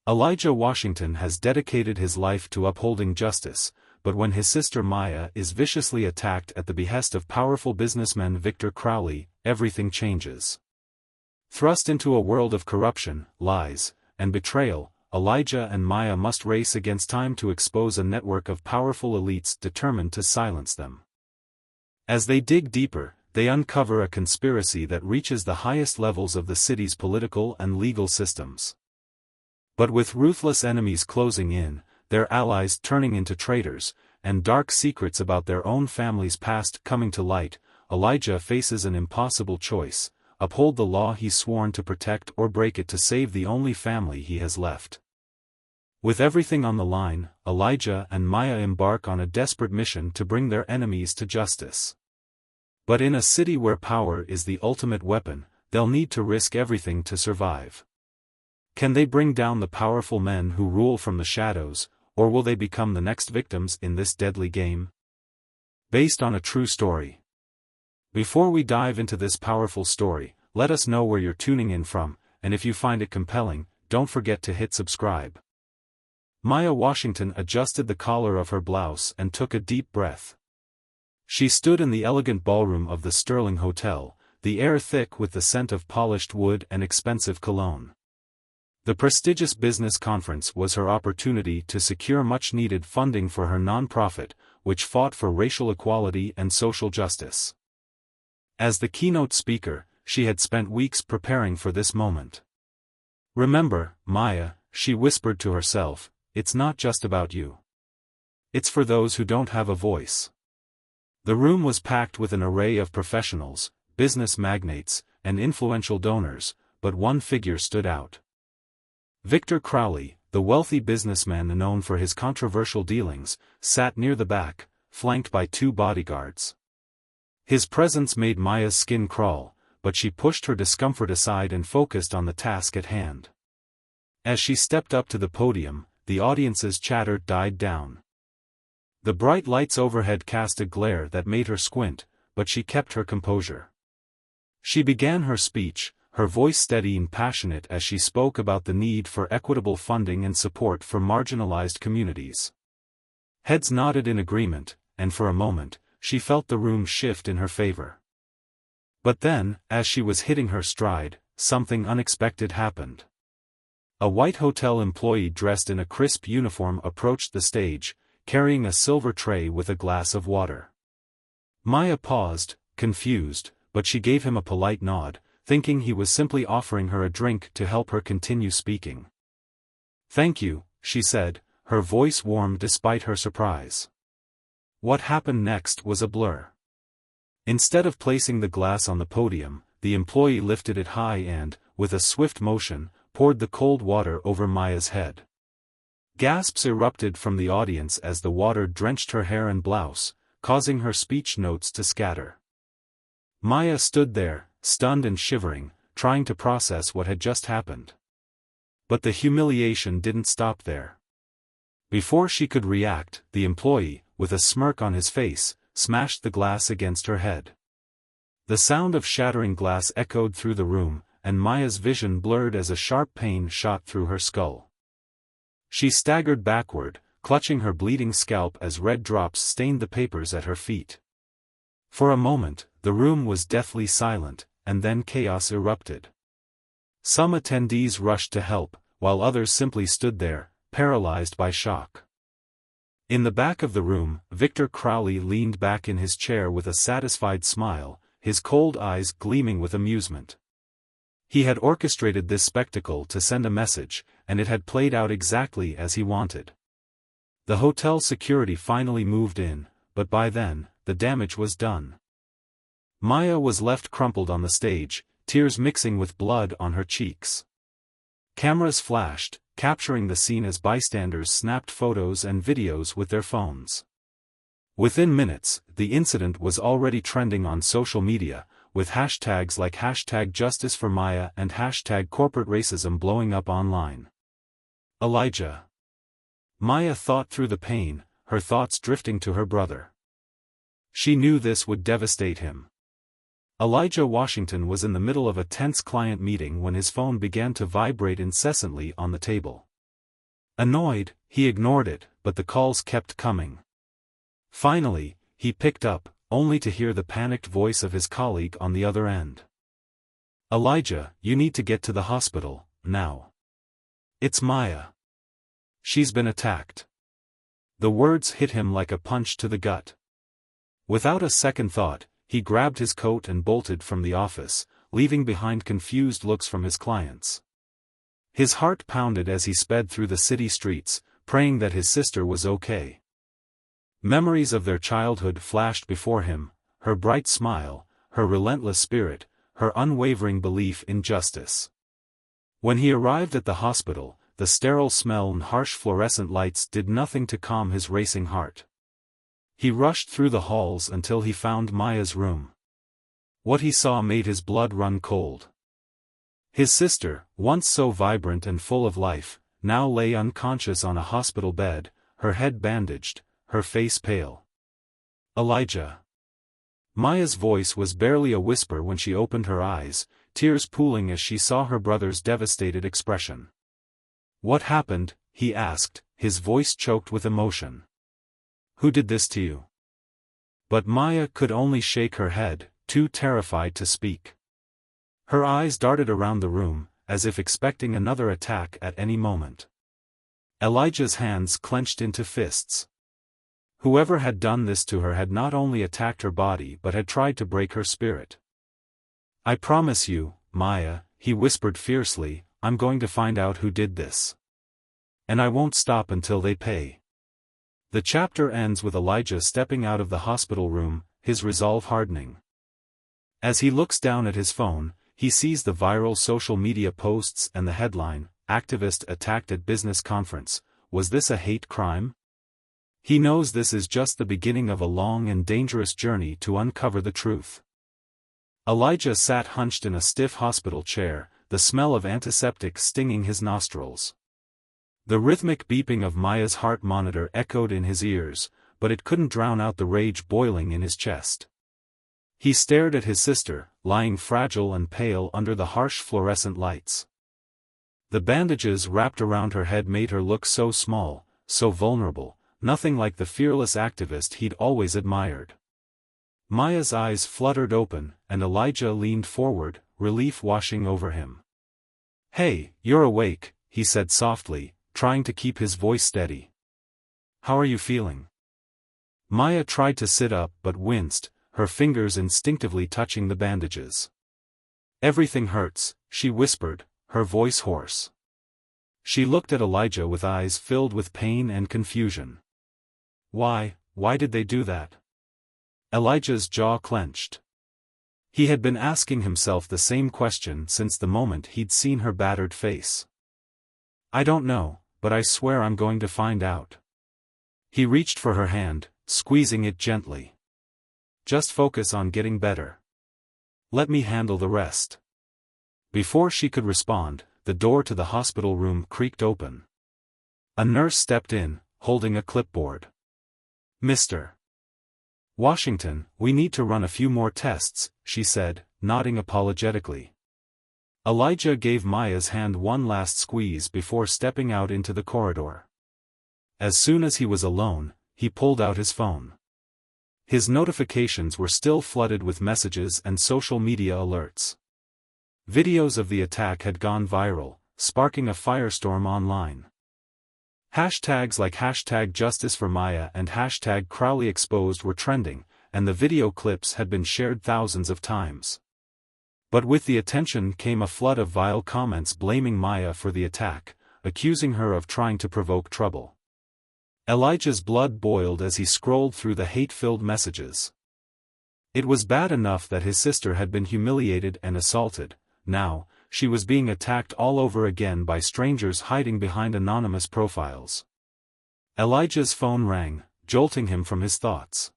Elijah Washington has dedicated his life to upholding justice, but when his sister Maya is viciously attacked at the behest of powerful businessman Victor Crowley, everything changes. Thrust into a world of corruption, lies, and betrayal, Elijah and Maya must race against time to expose a network of powerful elites determined to silence them. As they dig deeper, they uncover a conspiracy that reaches the highest levels of the city's political and legal systems. But with ruthless enemies closing in, their allies turning into traitors, and dark secrets about their own family's past coming to light, Elijah faces an impossible choice: uphold the law he's sworn to protect or break it to save the only family he has left. With everything on the line, Elijah and Maya embark on a desperate mission to bring their enemies to justice. But in a city where power is the ultimate weapon, they'll need to risk everything to survive. Can they bring down the powerful men who rule from the shadows, or will they become the next victims in this deadly game? Based on a true story. Before we dive into this powerful story, let us know where you're tuning in from, and if you find it compelling, don't forget to hit subscribe. Maya Washington adjusted the collar of her blouse and took a deep breath. She stood in the elegant ballroom of the Sterling Hotel, the air thick with the scent of polished wood and expensive cologne. The prestigious business conference was her opportunity to secure much-needed funding for her nonprofit, which fought for racial equality and social justice. As the keynote speaker, she had spent weeks preparing for this moment. "Remember, Maya," she whispered to herself, "it's not just about you. It's for those who don't have a voice." The room was packed with an array of professionals, business magnates, and influential donors, but one figure stood out. Victor Crowley, the wealthy businessman known for his controversial dealings, sat near the back, flanked by two bodyguards. His presence made Maya's skin crawl, but she pushed her discomfort aside and focused on the task at hand. As she stepped up to the podium, the audience's chatter died down. The bright lights overhead cast a glare that made her squint, but she kept her composure. She began her speech, her voice steady and passionate as she spoke about the need for equitable funding and support for marginalized communities. Heads nodded in agreement, and for a moment, she felt the room shift in her favor. But then, as she was hitting her stride, something unexpected happened. A white hotel employee dressed in a crisp uniform approached the stage, carrying a silver tray with a glass of water. Maya paused, confused, but she gave him a polite nod, thinking he was simply offering her a drink to help her continue speaking. "Thank you," she said, her voice warm despite her surprise. What happened next was a blur. Instead of placing the glass on the podium, the employee lifted it high and, with a swift motion, poured the cold water over Maya's head. Gasps erupted from the audience as the water drenched her hair and blouse, causing her speech notes to scatter. Maya stood there, stunned and shivering, trying to process what had just happened. But the humiliation didn't stop there. Before she could react, the employee, with a smirk on his face, smashed the glass against her head. The sound of shattering glass echoed through the room, and Maya's vision blurred as a sharp pain shot through her skull. She staggered backward, clutching her bleeding scalp as red drops stained the papers at her feet. For a moment, the room was deathly silent, and then chaos erupted. Some attendees rushed to help, while others simply stood there, paralyzed by shock. In the back of the room, Victor Crowley leaned back in his chair with a satisfied smile, his cold eyes gleaming with amusement. He had orchestrated this spectacle to send a message, and it had played out exactly as he wanted. The hotel security finally moved in, but by then, the damage was done. Maya was left crumpled on the stage, tears mixing with blood on her cheeks. Cameras flashed, capturing the scene as bystanders snapped photos and videos with their phones. Within minutes, the incident was already trending on social media, with hashtags like #JusticeForMaya and #CorporateRacism blowing up online. Elijah. Maya thought through the pain, her thoughts drifting to her brother. She knew this would devastate him. Elijah Washington was in the middle of a tense client meeting when his phone began to vibrate incessantly on the table. Annoyed, he ignored it, but the calls kept coming. Finally, he picked up, only to hear the panicked voice of his colleague on the other end. "Elijah, you need to get to the hospital, now. It's Maya. She's been attacked." The words hit him like a punch to the gut. Without a second thought, he grabbed his coat and bolted from the office, leaving behind confused looks from his clients. His heart pounded as he sped through the city streets, praying that his sister was okay. Memories of their childhood flashed before him, her bright smile, her relentless spirit, her unwavering belief in justice. When he arrived at the hospital, the sterile smell and harsh fluorescent lights did nothing to calm his racing heart. He rushed through the halls until he found Maya's room. What he saw made his blood run cold. His sister, once so vibrant and full of life, now lay unconscious on a hospital bed, her head bandaged, her face pale. "Elijah." Maya's voice was barely a whisper when she opened her eyes, tears pooling as she saw her brother's devastated expression. "What happened?" he asked, his voice choked with emotion. "Who did this to you?" But Maya could only shake her head, too terrified to speak. Her eyes darted around the room, as if expecting another attack at any moment. Elijah's hands clenched into fists. Whoever had done this to her had not only attacked her body but had tried to break her spirit. "I promise you, Maya," he whispered fiercely, "I'm going to find out who did this. And I won't stop until they pay." The chapter ends with Elijah stepping out of the hospital room, his resolve hardening. As he looks down at his phone, he sees the viral social media posts and the headline, "Activist attacked at business conference. Was this a hate crime?" He knows this is just the beginning of a long and dangerous journey to uncover the truth. Elijah sat hunched in a stiff hospital chair, the smell of antiseptic stinging his nostrils. The rhythmic beeping of Maya's heart monitor echoed in his ears, but it couldn't drown out the rage boiling in his chest. He stared at his sister, lying fragile and pale under the harsh fluorescent lights. The bandages wrapped around her head made her look so small, so vulnerable, nothing like the fearless activist he'd always admired. Maya's eyes fluttered open, and Elijah leaned forward, relief washing over him. "Hey, you're awake," he said softly, trying to keep his voice steady. "How are you feeling?" Maya tried to sit up but winced, her fingers instinctively touching the bandages. "Everything hurts," she whispered, her voice hoarse. She looked at Elijah with eyes filled with pain and confusion. Why did they do that?" Elijah's jaw clenched. He had been asking himself the same question since the moment he'd seen her battered face. "I don't know, but I swear I'm going to find out." He reached for her hand, squeezing it gently. "Just focus on getting better. Let me handle the rest." Before she could respond, the door to the hospital room creaked open. A nurse stepped in, holding a clipboard. "Mr. Washington, we need to run a few more tests," she said, nodding apologetically. Elijah gave Maya's hand one last squeeze before stepping out into the corridor. As soon as he was alone, he pulled out his phone. His notifications were still flooded with messages and social media alerts. Videos of the attack had gone viral, sparking a firestorm online. Hashtags like #JusticeForMaya and #CrowleyExposed were trending, and the video clips had been shared thousands of times. But with the attention came a flood of vile comments blaming Maya for the attack, accusing her of trying to provoke trouble. Elijah's blood boiled as he scrolled through the hate-filled messages. It was bad enough that his sister had been humiliated and assaulted. Now, she was being attacked all over again by strangers hiding behind anonymous profiles. Elijah's phone rang, jolting him from his thoughts.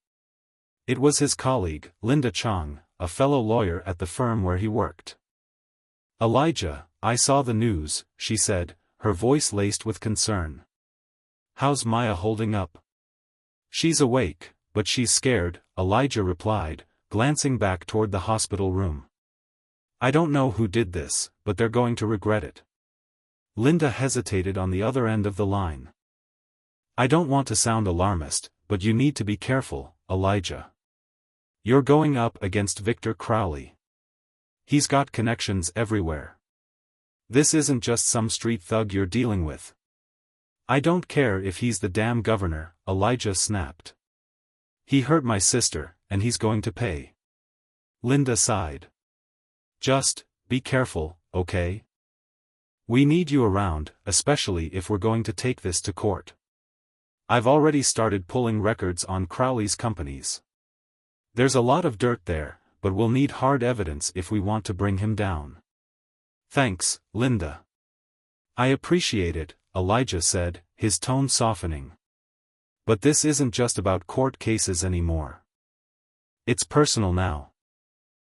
It was his colleague, Linda Chong, a fellow lawyer at the firm where he worked. "Elijah, I saw the news," she said, her voice laced with concern. "How's Maya holding up?" "She's awake, but she's scared," Elijah replied, glancing back toward the hospital room. "I don't know who did this, but they're going to regret it." Linda hesitated on the other end of the line. I don't want to sound alarmist, but you need to be careful, Elijah. You're going up against Victor Crowley. He's got connections everywhere. This isn't just some street thug you're dealing with. I don't care if he's the damn governor, Elijah snapped. He hurt my sister, and he's going to pay. Linda sighed. Just, be careful, okay? We need you around, especially if we're going to take this to court. I've already started pulling records on Crowley's companies. There's a lot of dirt there, but we'll need hard evidence if we want to bring him down. Thanks, Linda. I appreciate it, Elijah said, his tone softening. But this isn't just about court cases anymore. It's personal now.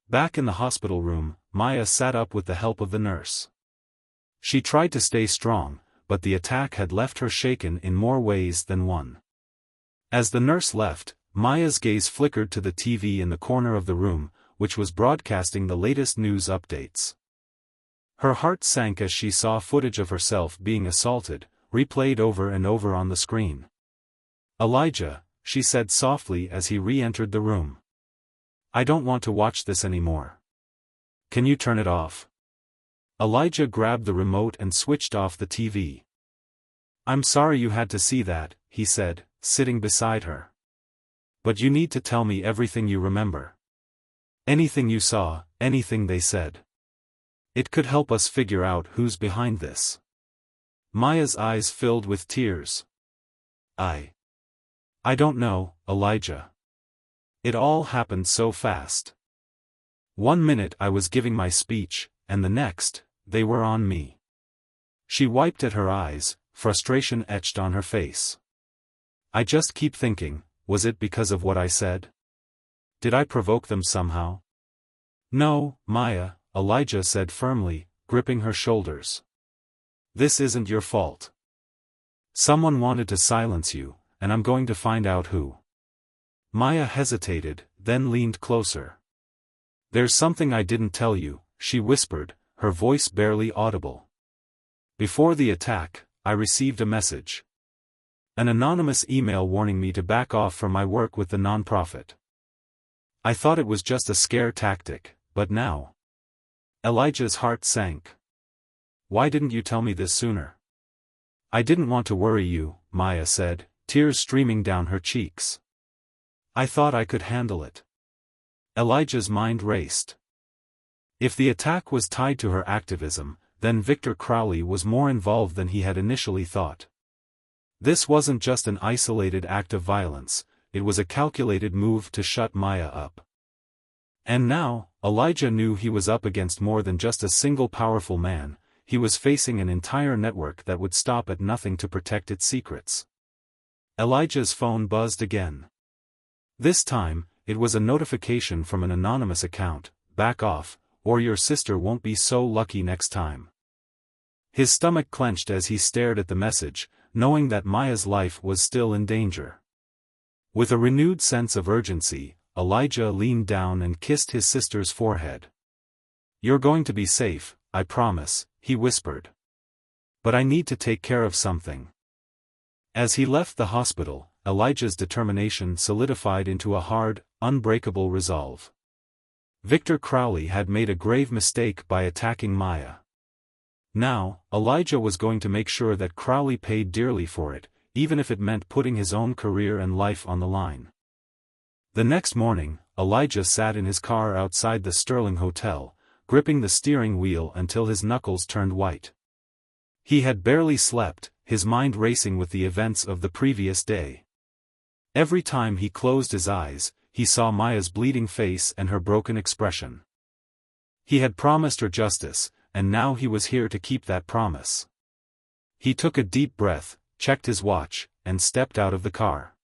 Back in the hospital room, Maya sat up with the help of the nurse. She tried to stay strong, but the attack had left her shaken in more ways than one. As the nurse left, Maya's gaze flickered to the TV in the corner of the room, which was broadcasting the latest news updates. Her heart sank as she saw footage of herself being assaulted, replayed over and over on the screen. Elijah, she said softly as he re-entered the room. I don't want to watch this anymore. Can you turn it off? Elijah grabbed the remote and switched off the TV. I'm sorry you had to see that, he said, sitting beside her. But you need to tell me everything you remember. Anything you saw, anything they said. It could help us figure out who's behind this. Maya's eyes filled with tears. I don't know, Elijah. It all happened so fast. 1 minute I was giving my speech, and the next, they were on me. She wiped at her eyes, frustration etched on her face. I just keep thinking, was it because of what I said? Did I provoke them somehow? No, Maya, Elijah said firmly, gripping her shoulders. This isn't your fault. Someone wanted to silence you, and I'm going to find out who. Maya hesitated, then leaned closer. There's something I didn't tell you, she whispered, her voice barely audible. Before the attack, I received a message. An anonymous email warning me to back off from my work with the nonprofit. I thought it was just a scare tactic, but now. Elijah's heart sank. Why didn't you tell me this sooner? I didn't want to worry you, Maya said, tears streaming down her cheeks. I thought I could handle it. Elijah's mind raced. If the attack was tied to her activism, then Victor Crowley was more involved than he had initially thought. This wasn't just an isolated act of violence, it was a calculated move to shut Maya up. And now, Elijah knew he was up against more than just a single powerful man, he was facing an entire network that would stop at nothing to protect its secrets. Elijah's phone buzzed again. This time, it was a notification from an anonymous account, back off, or your sister won't be so lucky next time. His stomach clenched as he stared at the message, knowing that Maya's life was still in danger. With a renewed sense of urgency, Elijah leaned down and kissed his sister's forehead. You're going to be safe, I promise, he whispered. But I need to take care of something. As he left the hospital, Elijah's determination solidified into a hard, unbreakable resolve. Victor Crowley had made a grave mistake by attacking Maya. Now, Elijah was going to make sure that Crowley paid dearly for it, even if it meant putting his own career and life on the line. The next morning, Elijah sat in his car outside the Sterling Hotel, gripping the steering wheel until his knuckles turned white. He had barely slept, his mind racing with the events of the previous day. Every time he closed his eyes, he saw Maya's bleeding face and her broken expression. He had promised her justice, and now he was here to keep that promise. He took a deep breath, checked his watch, and stepped out of the car.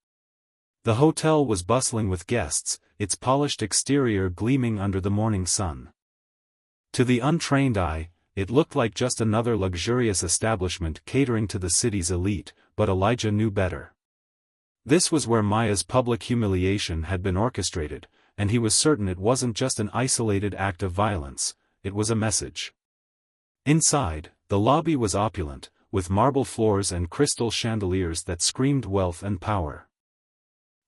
The hotel was bustling with guests, its polished exterior gleaming under the morning sun. To the untrained eye, it looked like just another luxurious establishment catering to the city's elite, but Elijah knew better. This was where Maya's public humiliation had been orchestrated, and he was certain it wasn't just an isolated act of violence, it was a message. Inside, The lobby was opulent, with marble floors and crystal chandeliers that screamed wealth and power.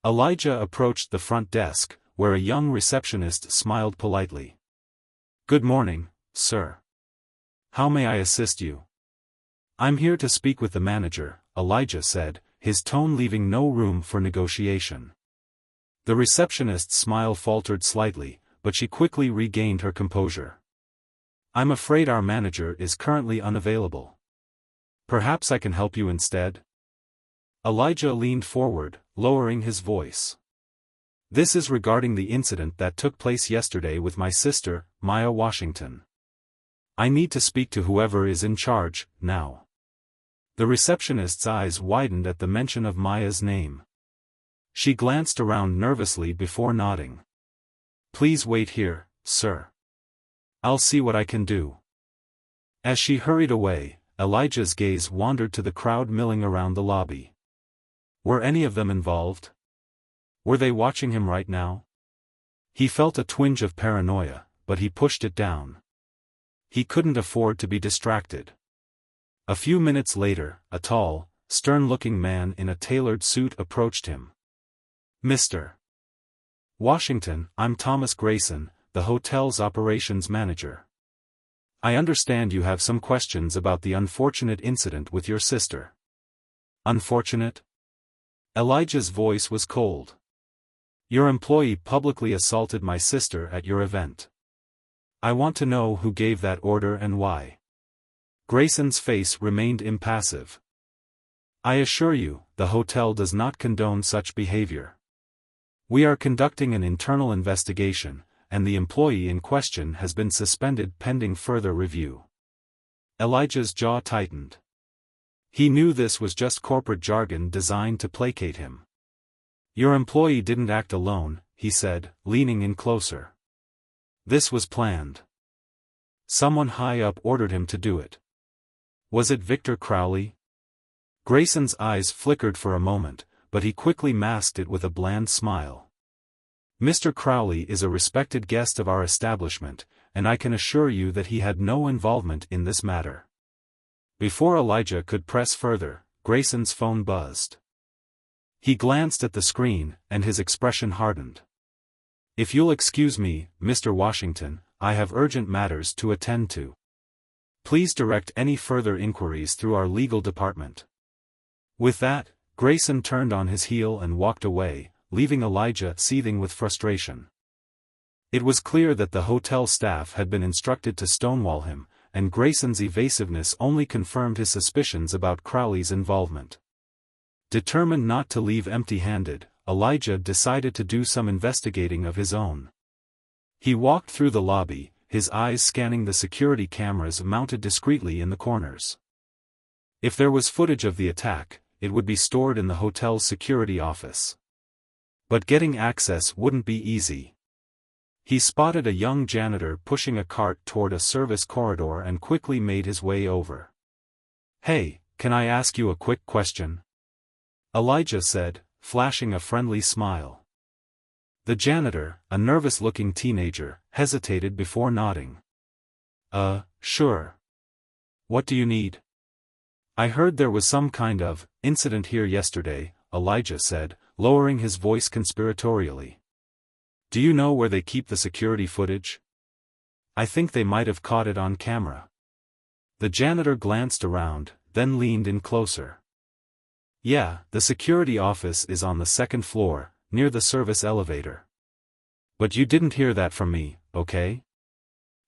Elijah approached the front desk, where a young receptionist smiled politely. "Good morning, sir. How may I assist you?" "I'm here to speak with the manager," Elijah said, his tone leaving no room for negotiation. The receptionist's smile faltered slightly, but she quickly regained her composure. "I'm afraid our manager is currently unavailable. Perhaps I can help you instead?" Elijah leaned forward, lowering his voice. "This is regarding the incident that took place yesterday with my sister, Maya Washington. I need to speak to whoever is in charge, now." The receptionist's eyes widened at the mention of Maya's name. She glanced around nervously before nodding. "Please wait here, sir. I'll see what I can do." As she hurried away, Elijah's gaze wandered to the crowd milling around the lobby. Were any of them involved? Were they watching him right now? He felt a twinge of paranoia, but he pushed it down. He couldn't afford to be distracted. A few minutes later, a tall, stern-looking man in a tailored suit approached him. "Mr. Washington, I'm Thomas Grayson, the hotel's operations manager. I understand you have some questions about the unfortunate incident with your sister." "Unfortunate?" Elijah's voice was cold. "Your employee publicly assaulted my sister at your event. I want to know who gave that order and why." Grayson's face remained impassive. "I assure you, the hotel does not condone such behavior. We are conducting an internal investigation, and the employee in question has been suspended pending further review." Elijah's jaw tightened. He knew this was just corporate jargon designed to placate him. "Your employee didn't act alone," he said, leaning in closer. "This was planned. Someone high up ordered him to do it." "Was it Victor Crowley?" Grayson's eyes flickered for a moment, but he quickly masked it with a bland smile. "Mr. Crowley is a respected guest of our establishment, and I can assure you that he had no involvement in this matter." Before Elijah could press further, Grayson's phone buzzed. He glanced at the screen, and his expression hardened. "If you'll excuse me, Mr. Washington, I have urgent matters to attend to. Please direct any further inquiries through our legal department." With that, Grayson turned on his heel and walked away, leaving Elijah seething with frustration. It was clear that the hotel staff had been instructed to stonewall him, and Grayson's evasiveness only confirmed his suspicions about Crowley's involvement. Determined not to leave empty-handed, Elijah decided to do some investigating of his own. He walked through the lobby, his eyes scanning the security cameras mounted discreetly in the corners. If there was footage of the attack, it would be stored in the hotel's security office. But getting access wouldn't be easy. He spotted a young janitor pushing a cart toward a service corridor and quickly made his way over. "Hey, can I ask you a quick question?" Elijah said, flashing a friendly smile. The janitor, a nervous-looking teenager, hesitated before nodding. Sure. What do you need?" "I heard there was some kind of incident here yesterday," Elijah said, lowering his voice conspiratorially. "Do you know where they keep the security footage? I think they might have caught it on camera." The janitor glanced around, then leaned in closer. "Yeah, the security office is on the second floor, near the service elevator. But you didn't hear that from me, okay?"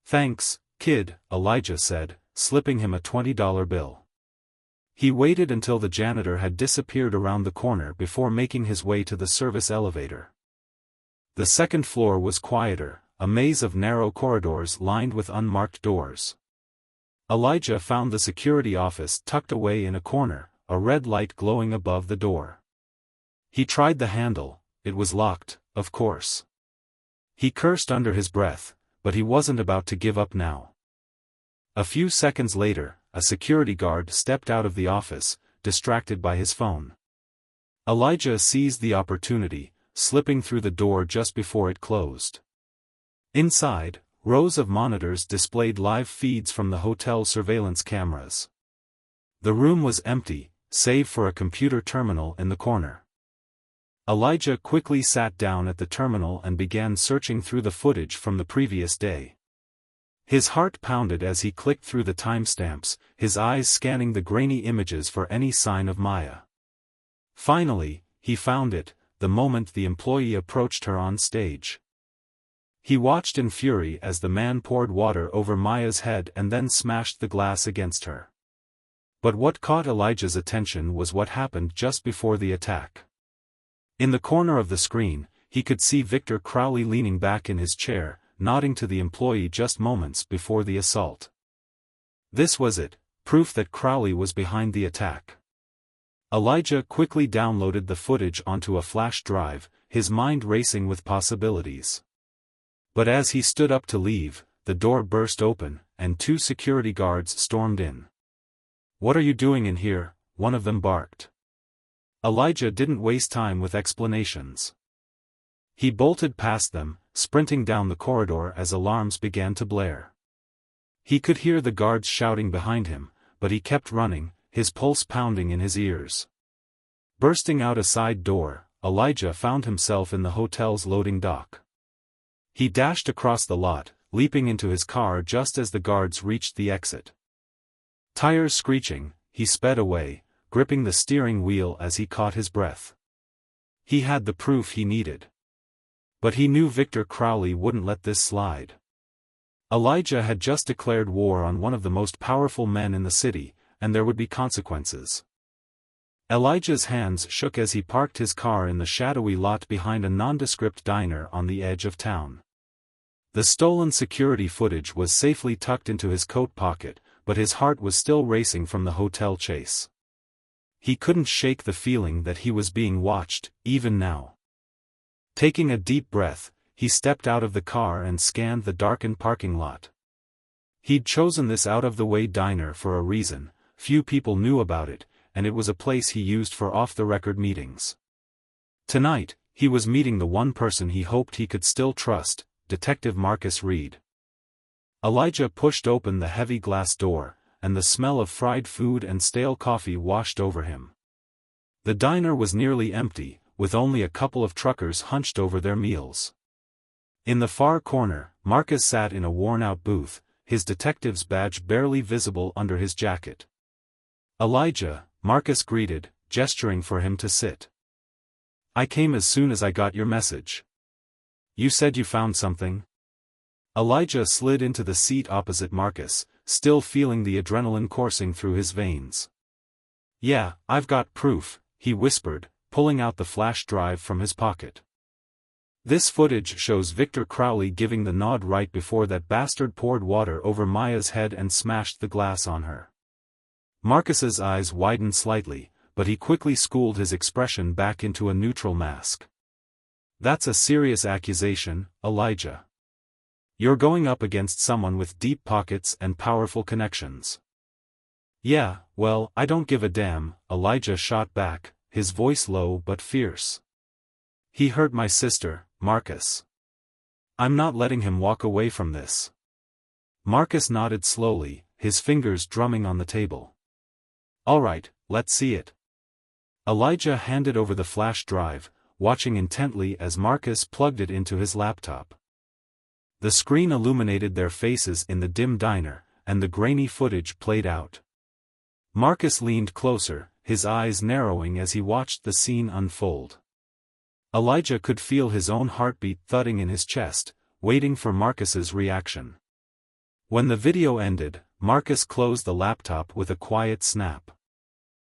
"Thanks, kid," Elijah said, slipping him a $20 bill. He waited until the janitor had disappeared around the corner before making his way to the service elevator. The second floor was quieter, a maze of narrow corridors lined with unmarked doors. Elijah found the security office tucked away in a corner, a red light glowing above the door. He tried the handle, it was locked, of course. He cursed under his breath, but he wasn't about to give up now. A few seconds later, a security guard stepped out of the office, distracted by his phone. Elijah seized the opportunity, slipping through the door just before it closed. Inside, Rows of monitors displayed live feeds from the hotel surveillance cameras. The room was empty, save for a computer terminal in the corner. Elijah quickly sat down at the terminal and began searching through the footage from the previous day. His heart pounded as he clicked through the timestamps, his eyes scanning the grainy images for any sign of Maya. Finally, he found it, the moment the employee approached her on stage. He watched in fury as the man poured water over Maya's head and then smashed the glass against her. But what caught Elijah's attention was what happened just before the attack. In the corner of the screen, he could see Victor Crowley leaning back in his chair, nodding to the employee just moments before the assault. This was it, proof that Crowley was behind the attack. Elijah quickly downloaded the footage onto a flash drive, his mind racing with possibilities. But as he stood up to leave, the door burst open, and 2 security guards stormed in. "What are you doing in here?" one of them barked. Elijah didn't waste time with explanations. He bolted past them, sprinting down the corridor as alarms began to blare. He could hear the guards shouting behind him, but he kept running, his pulse pounding in his ears. Bursting out a side door, Elijah found himself in the hotel's loading dock. He dashed across the lot, leaping into his car just as the guards reached the exit. Tires screeching, he sped away, gripping the steering wheel as he caught his breath. He had the proof he needed. But he knew Victor Crowley wouldn't let this slide. Elijah had just declared war on one of the most powerful men in the city, and there would be consequences. Elijah's hands shook as he parked his car in the shadowy lot behind a nondescript diner on the edge of town. The stolen security footage was safely tucked into his coat pocket, but his heart was still racing from the hotel chase. He couldn't shake the feeling that he was being watched, even now. Taking a deep breath, he stepped out of the car and scanned the darkened parking lot. He'd chosen this out-of-the-way diner for a reason, few people knew about it, and it was a place he used for off-the-record meetings. Tonight, he was meeting the one person he hoped he could still trust, Detective Marcus Reed. Elijah pushed open the heavy glass door, and the smell of fried food and stale coffee washed over him. The diner was nearly empty, with only a couple of truckers hunched over their meals. In the far corner, Marcus sat in a worn-out booth, his detective's badge barely visible under his jacket. "Elijah," Marcus greeted, gesturing for him to sit. "I came as soon as I got your message. You said you found something?" Elijah slid into the seat opposite Marcus, still feeling the adrenaline coursing through his veins. "Yeah, I've got proof," he whispered, pulling out the flash drive from his pocket. "This footage shows Victor Crowley giving the nod right before that bastard poured water over Maya's head and smashed the glass on her." Marcus's eyes widened slightly, but he quickly schooled his expression back into a neutral mask. "That's a serious accusation, Elijah. You're going up against someone with deep pockets and powerful connections." "Yeah, well, I don't give a damn," Elijah shot back, his voice low but fierce. "He hurt my sister, Marcus. I'm not letting him walk away from this." Marcus nodded slowly, his fingers drumming on the table. "All right, let's see it." Elijah handed over the flash drive, watching intently as Marcus plugged it into his laptop. The screen illuminated their faces in the dim diner, and the grainy footage played out. Marcus leaned closer, his eyes narrowing as he watched the scene unfold. Elijah could feel his own heartbeat thudding in his chest, waiting for Marcus's reaction. When the video ended, Marcus closed the laptop with a quiet snap.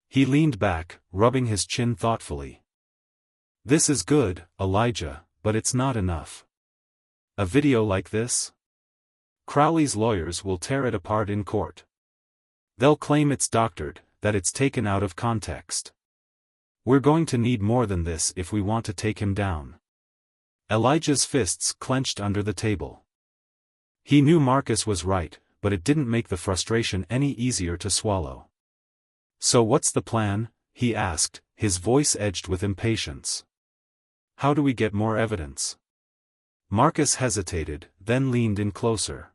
He leaned back, rubbing his chin thoughtfully. "This is good, Elijah, but it's not enough. A video like this? Crowley's lawyers will tear it apart in court. They'll claim it's doctored, that it's taken out of context. We're going to need more than this if we want to take him down." Elijah's fists clenched under the table. He knew Marcus was right, but it didn't make the frustration any easier to swallow. "So what's the plan?" he asked, his voice edged with impatience. "How do we get more evidence?" Marcus hesitated, then leaned in closer.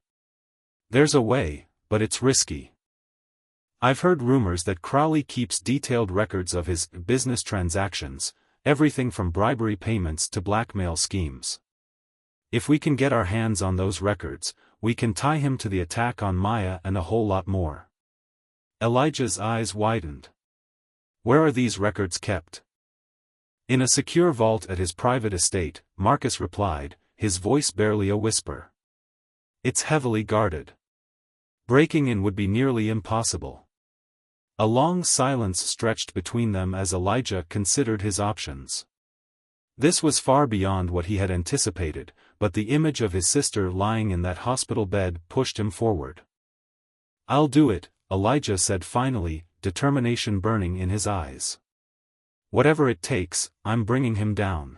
There's a way, but it's risky. I've heard rumors that Crowley keeps detailed records of his business transactions, everything from bribery payments to blackmail schemes. If we can get our hands on those records, we can tie him to the attack on Maya and a whole lot more. Elijah's eyes widened. Where are these records kept? In a secure vault at his private estate, Marcus replied, his voice barely a whisper. It's heavily guarded. Breaking in would be nearly impossible. A long silence stretched between them as Elijah considered his options. This was far beyond what he had anticipated, but the image of his sister lying in that hospital bed pushed him forward. I'll do it, Elijah said finally, determination burning in his eyes. Whatever it takes, I'm bringing him down.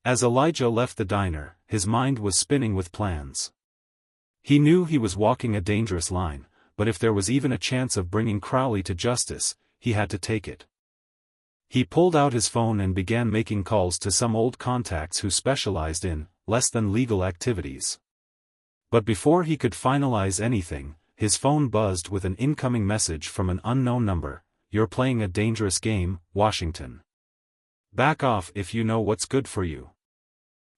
As Elijah left the diner, his mind was spinning with plans. He knew he was walking a dangerous line, but if there was even a chance of bringing Crowley to justice, he had to take it. He pulled out his phone and began making calls to some old contacts who specialized in less-than-legal activities. But before he could finalize anything, his phone buzzed with an incoming message from an unknown number. You're playing a dangerous game, Washington. Back off if you know what's good for you.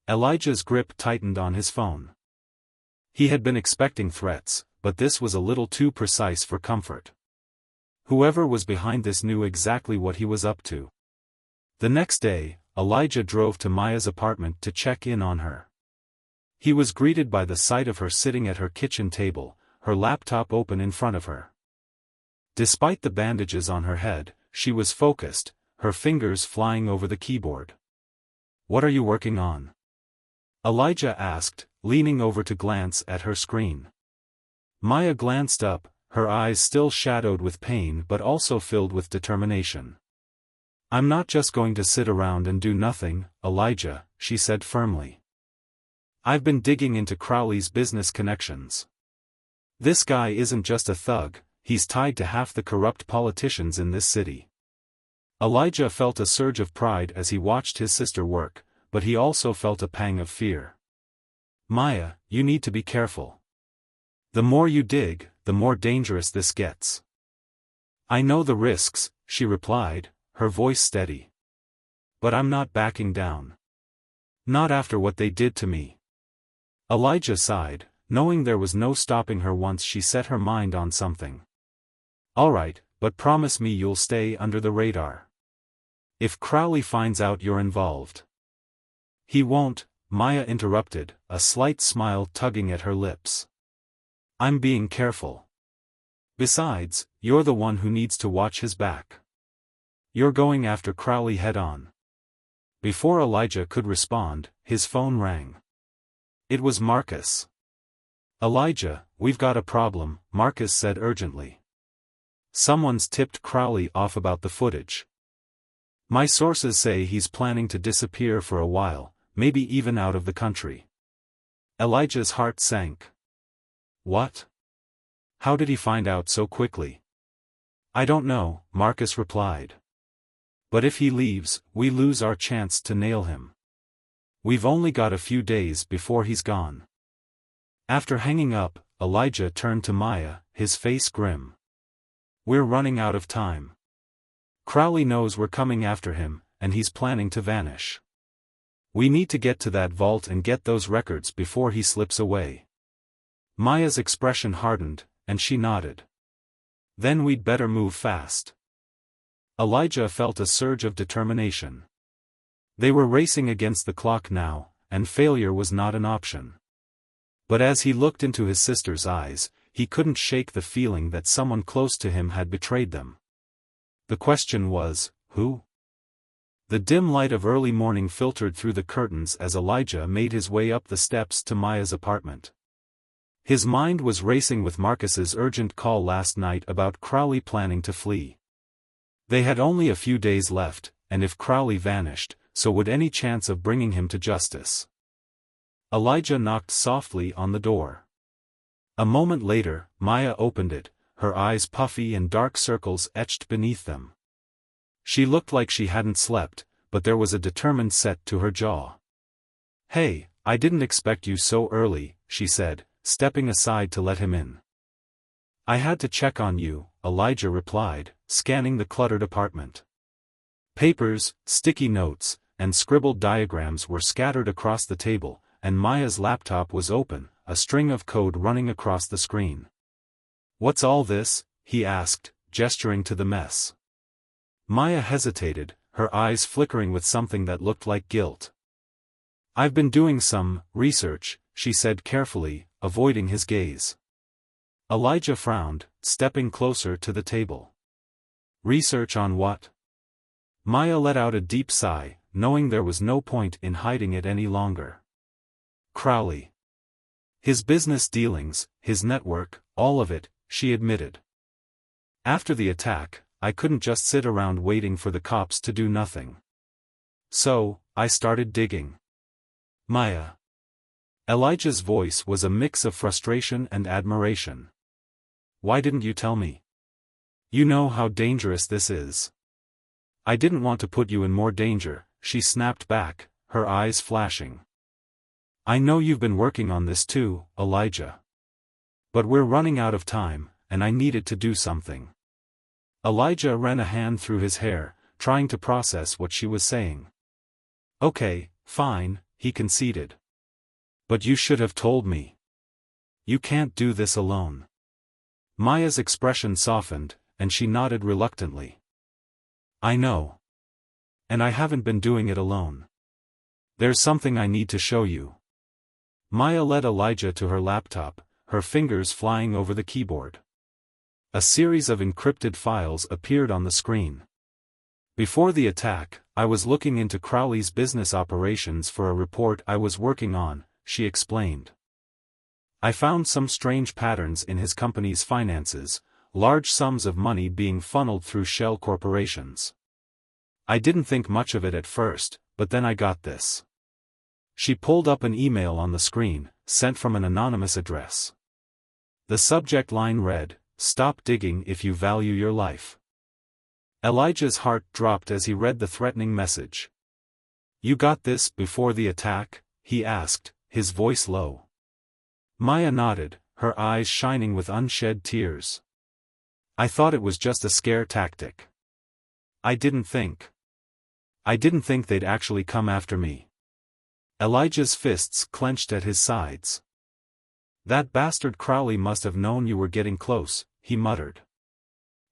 Elijah's grip tightened on his phone. He had been expecting threats, but this was a little too precise for comfort. Whoever was behind this knew exactly what he was up to. The next day, Elijah drove to Maya's apartment to check in on her. He was greeted by the sight of her sitting at her kitchen table, her laptop open in front of her. Despite the bandages on her head, she was focused, her fingers flying over the keyboard. What are you working on? Elijah asked, leaning over to glance at her screen. Maya glanced up, her eyes still shadowed with pain but also filled with determination. I'm not just going to sit around and do nothing, Elijah, she said firmly. I've been digging into Crowley's business connections. This guy isn't just a thug, he's tied to half the corrupt politicians in this city. Elijah felt a surge of pride as he watched his sister work, but he also felt a pang of fear. Maya, you need to be careful. The more you dig, the more dangerous this gets. I know the risks, she replied, her voice steady. But I'm not backing down. Not after what they did to me. Elijah sighed, knowing there was no stopping her once she set her mind on something. All right, but promise me you'll stay under the radar. If Crowley finds out you're involved. He won't, Maya interrupted, a slight smile tugging at her lips. I'm being careful. Besides, you're the one who needs to watch his back. You're going after Crowley head-on. Before Elijah could respond, his phone rang. It was Marcus. Elijah, we've got a problem, Marcus said urgently. Someone's tipped Crowley off about the footage. My sources say he's planning to disappear for a while, maybe even out of the country. Elijah's heart sank. What? How did he find out so quickly? I don't know, Marcus replied. But if he leaves, we lose our chance to nail him. We've only got a few days before he's gone. After hanging up, Elijah turned to Maya, his face grim. We're running out of time. Crowley knows we're coming after him, and he's planning to vanish. We need to get to that vault and get those records before he slips away. Maya's expression hardened, and she nodded. Then we'd better move fast. Elijah felt a surge of determination. They were racing against the clock now, and failure was not an option. But as he looked into his sister's eyes, he couldn't shake the feeling that someone close to him had betrayed them. The question was, who? The dim light of early morning filtered through the curtains as Elijah made his way up the steps to Maya's apartment. His mind was racing with Marcus's urgent call last night about Crowley planning to flee. They had only a few days left, and if Crowley vanished, so would any chance of bringing him to justice. Elijah knocked softly on the door. A moment later, Maya opened it, her eyes puffy and dark circles etched beneath them. She looked like she hadn't slept, but there was a determined set to her jaw. Hey, I didn't expect you so early, she said, stepping aside to let him in. I had to check on you, Elijah replied, scanning the cluttered apartment. Papers, sticky notes, and scribbled diagrams were scattered across the table, and Maya's laptop was open, a string of code running across the screen. What's all this? He asked, gesturing to the mess. Maya hesitated, her eyes flickering with something that looked like guilt. I've been doing some research, she said carefully, avoiding his gaze. Elijah frowned, stepping closer to the table. Research on what? Maya let out a deep sigh, knowing there was no point in hiding it any longer. Crowley. His business dealings, his network, all of it, she admitted. After the attack, I couldn't just sit around waiting for the cops to do nothing. So, I started digging. Maya. Elijah's voice was a mix of frustration and admiration. Why didn't you tell me? You know how dangerous this is. I didn't want to put you in more danger, she snapped back, her eyes flashing. I know you've been working on this too, Elijah. But we're running out of time, and I needed to do something. Elijah ran a hand through his hair, trying to process what she was saying. Okay, fine, he conceded. But you should have told me. You can't do this alone. Maya's expression softened, and she nodded reluctantly. I know. And I haven't been doing it alone. There's something I need to show you. Maya led Elijah to her laptop, her fingers flying over the keyboard. A series of encrypted files appeared on the screen. Before the attack, I was looking into Crowley's business operations for a report I was working on, she explained. I found some strange patterns in his company's finances, large sums of money being funneled through shell corporations. I didn't think much of it at first, but then I got this. She pulled up an email on the screen, sent from an anonymous address. The subject line read, "Stop digging if you value your life." Elijah's heart dropped as he read the threatening message. You got this before the attack? He asked, his voice low. Maya nodded, her eyes shining with unshed tears. I thought it was just a scare tactic. I didn't think they'd actually come after me. Elijah's fists clenched at his sides. That bastard Crowley must have known you were getting close, he muttered.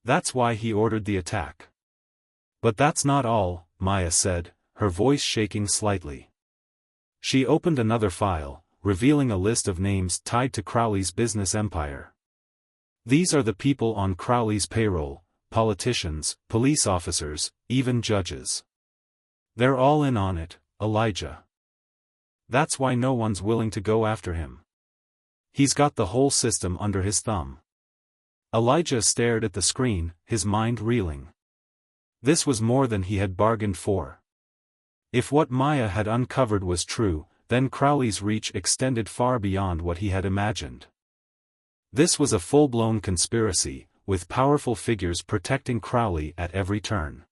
That's why he ordered the attack. But that's not all, Maya said, her voice shaking slightly. She opened another file, revealing a list of names tied to Crowley's business empire. These are the people on Crowley's payroll, politicians, police officers, even judges. They're all in on it, Elijah. That's why no one's willing to go after him. He's got the whole system under his thumb. Elijah stared at the screen, his mind reeling. This was more than he had bargained for. If what Maya had uncovered was true, then Crowley's reach extended far beyond what he had imagined. This was a full-blown conspiracy, with powerful figures protecting Crowley at every turn.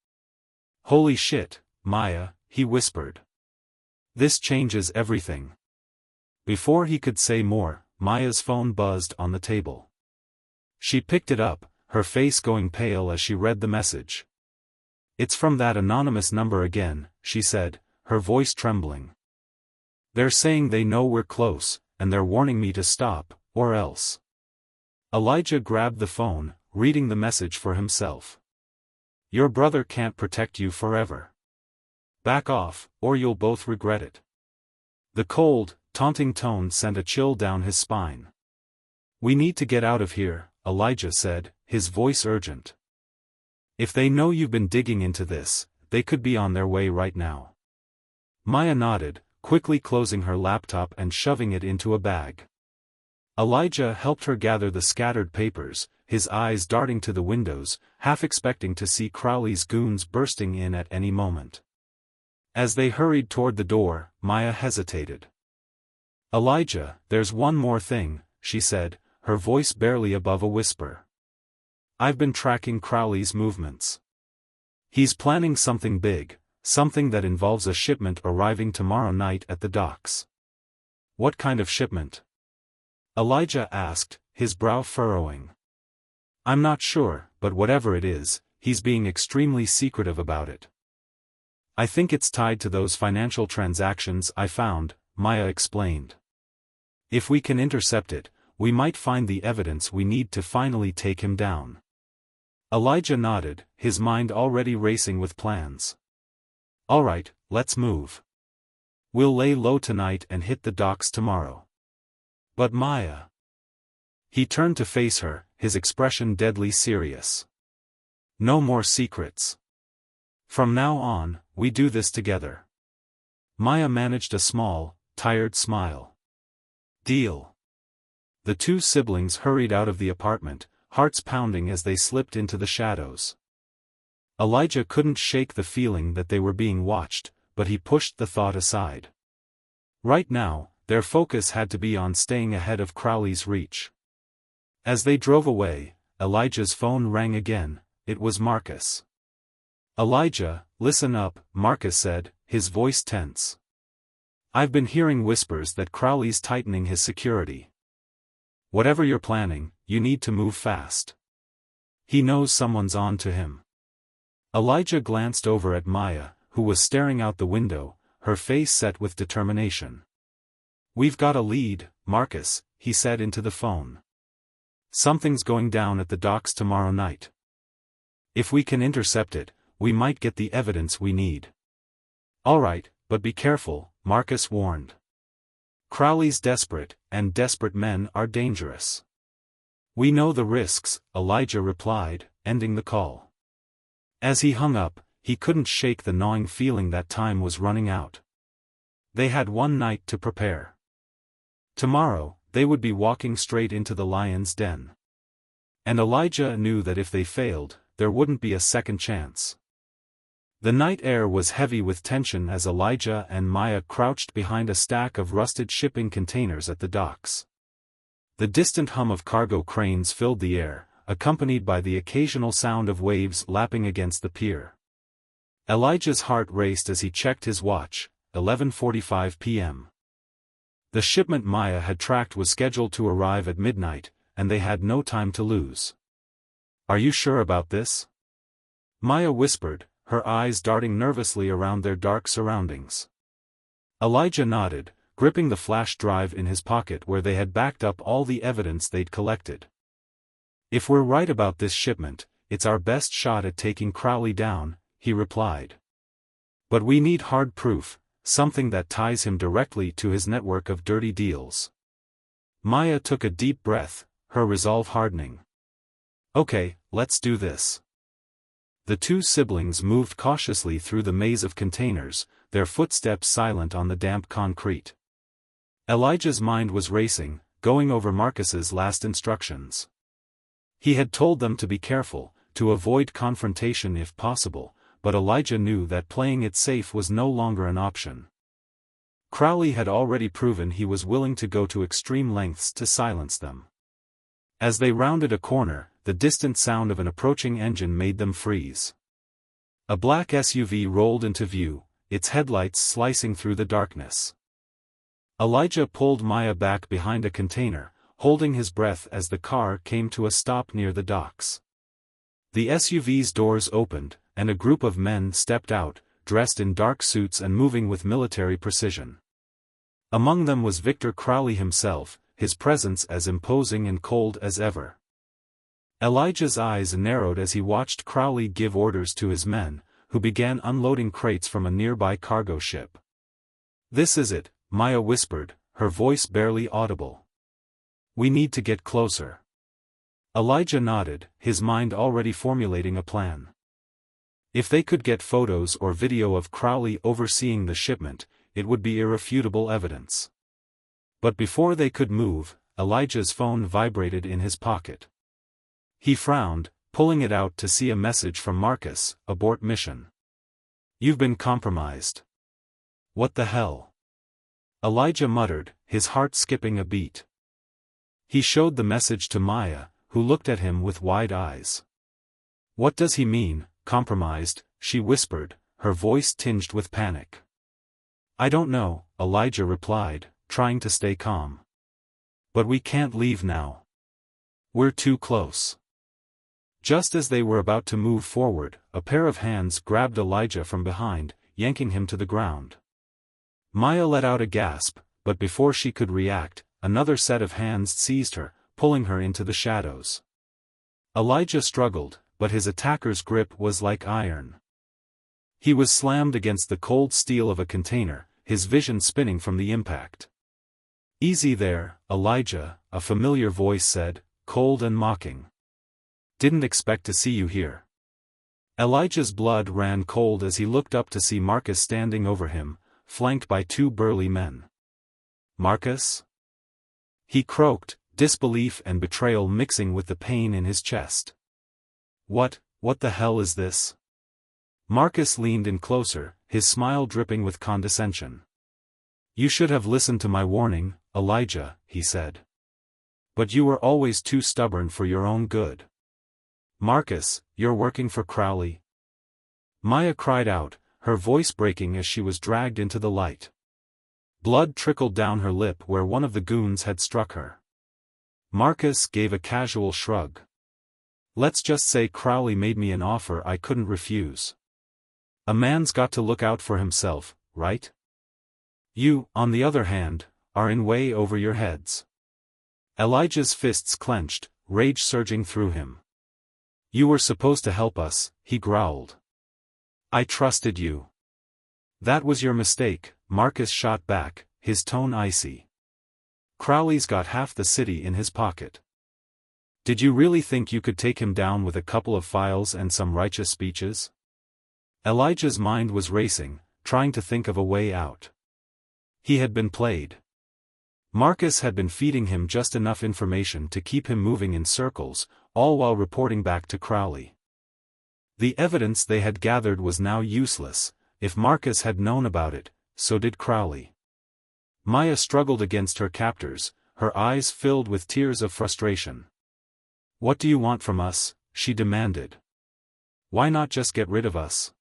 Holy shit, Maya, he whispered. This changes everything. Before he could say more, Maya's phone buzzed on the table. She picked it up, her face going pale as she read the message. It's from that anonymous number again, she said, her voice trembling. They're saying they know we're close, and they're warning me to stop, or else. Elijah grabbed the phone, reading the message for himself. Your brother can't protect you forever. Back off, or you'll both regret it. The cold, taunting tone sent a chill down his spine. We need to get out of here, Elijah said, his voice urgent. If they know you've been digging into this, they could be on their way right now. Maya nodded, quickly closing her laptop and shoving it into a bag. Elijah helped her gather the scattered papers, his eyes darting to the windows, half expecting to see Crowley's goons bursting in at any moment. As they hurried toward the door, Maya hesitated. Elijah, there's one more thing, she said, her voice barely above a whisper. I've been tracking Crowley's movements. He's planning something big, something that involves a shipment arriving tomorrow night at the docks. What kind of shipment? Elijah asked, his brow furrowing. I'm not sure, but whatever it is, he's being extremely secretive about it. I think it's tied to those financial transactions I found, Maya explained. If we can intercept it, we might find the evidence we need to finally take him down. Elijah nodded, his mind already racing with plans. All right, let's move. We'll lay low tonight and hit the docks tomorrow. But Maya. He turned to face her, his expression deadly serious. No more secrets. From now on, we do this together. Maya managed a small, tired smile. Deal. The two siblings hurried out of the apartment, hearts pounding as they slipped into the shadows. Elijah couldn't shake the feeling that they were being watched, but he pushed the thought aside. Right now, their focus had to be on staying ahead of Crowley's reach. As they drove away, Elijah's phone rang again. It was Marcus. Elijah, listen up, Marcus said, his voice tense. I've been hearing whispers that Crowley's tightening his security. Whatever you're planning, you need to move fast. He knows someone's on to him. Elijah glanced over at Maya, who was staring out the window, her face set with determination. We've got a lead, Marcus, he said into the phone. Something's going down at the docks tomorrow night. If we can intercept it, we might get the evidence we need. All right, but be careful, Marcus warned. Crowley's desperate, and desperate men are dangerous. We know the risks, Elijah replied, ending the call. As he hung up, he couldn't shake the gnawing feeling that time was running out. They had one night to prepare. Tomorrow, they would be walking straight into the lion's den. And Elijah knew that if they failed, there wouldn't be a second chance. The night air was heavy with tension as Elijah and Maya crouched behind a stack of rusted shipping containers at the docks. The distant hum of cargo cranes filled the air, accompanied by the occasional sound of waves lapping against the pier. Elijah's heart raced as he checked his watch, 11:45 p.m. The shipment Maya had tracked was scheduled to arrive at midnight, and they had no time to lose. Are you sure about this? Maya whispered, her eyes darting nervously around their dark surroundings. Elijah nodded, gripping the flash drive in his pocket where they had backed up all the evidence they'd collected. If we're right about this shipment, it's our best shot at taking Crowley down, he replied. But we need hard proof, something that ties him directly to his network of dirty deals. Maya took a deep breath, her resolve hardening. Okay, let's do this. The two siblings moved cautiously through the maze of containers, their footsteps silent on the damp concrete. Elijah's mind was racing, going over Marcus's last instructions. He had told them to be careful, to avoid confrontation if possible, but Elijah knew that playing it safe was no longer an option. Crowley had already proven he was willing to go to extreme lengths to silence them. As they rounded a corner, the distant sound of an approaching engine made them freeze. A black SUV rolled into view, its headlights slicing through the darkness. Elijah pulled Maya back behind a container, holding his breath as the car came to a stop near the docks. The SUV's doors opened, and a group of men stepped out, dressed in dark suits and moving with military precision. Among them was Victor Crowley himself, his presence as imposing and cold as ever. Elijah's eyes narrowed as he watched Crowley give orders to his men, who began unloading crates from a nearby cargo ship. This is it, Maya whispered, her voice barely audible. We need to get closer. Elijah nodded, his mind already formulating a plan. If they could get photos or video of Crowley overseeing the shipment, it would be irrefutable evidence. But before they could move, Elijah's phone vibrated in his pocket. He frowned, pulling it out to see a message from Marcus, abort mission. You've been compromised. What the hell? Elijah muttered, his heart skipping a beat. He showed the message to Maya, who looked at him with wide eyes. What does he mean, compromised? She whispered, her voice tinged with panic. I don't know, Elijah replied, trying to stay calm. "But we can't leave now. We're too close." Just as they were about to move forward, a pair of hands grabbed Elijah from behind, yanking him to the ground. Maya let out a gasp, but before she could react, another set of hands seized her, pulling her into the shadows. Elijah struggled, but his attacker's grip was like iron. He was slammed against the cold steel of a container, his vision spinning from the impact. "Easy there, Elijah," a familiar voice said, cold and mocking. "Didn't expect to see you here." Elijah's blood ran cold as he looked up to see Marcus standing over him, flanked by two burly men. "Marcus?" he croaked, disbelief and betrayal mixing with the pain in his chest. What the hell is this?" Marcus leaned in closer, his smile dripping with condescension. "You should have listened to my warning, Elijah," he said. "But you were always too stubborn for your own good." "Marcus, you're working for Crowley?" Maya cried out, her voice breaking as she was dragged into the light. Blood trickled down her lip where one of the goons had struck her. Marcus gave a casual shrug. "Let's just say Crowley made me an offer I couldn't refuse. A man's got to look out for himself, right? You, on the other hand, are in way over your heads." Elijah's fists clenched, rage surging through him. "You were supposed to help us," he growled. "I trusted you." "That was your mistake," Marcus shot back, his tone icy. "Crowley's got half the city in his pocket. Did you really think you could take him down with a couple of files and some righteous speeches?" Elijah's mind was racing, trying to think of a way out. He had been played. Marcus had been feeding him just enough information to keep him moving in circles, all while reporting back to Crowley. The evidence they had gathered was now useless. If Marcus had known about it, so did Crowley. Maya struggled against her captors, her eyes filled with tears of frustration. "What do you want from us?" she demanded. "Why not just get rid of us?"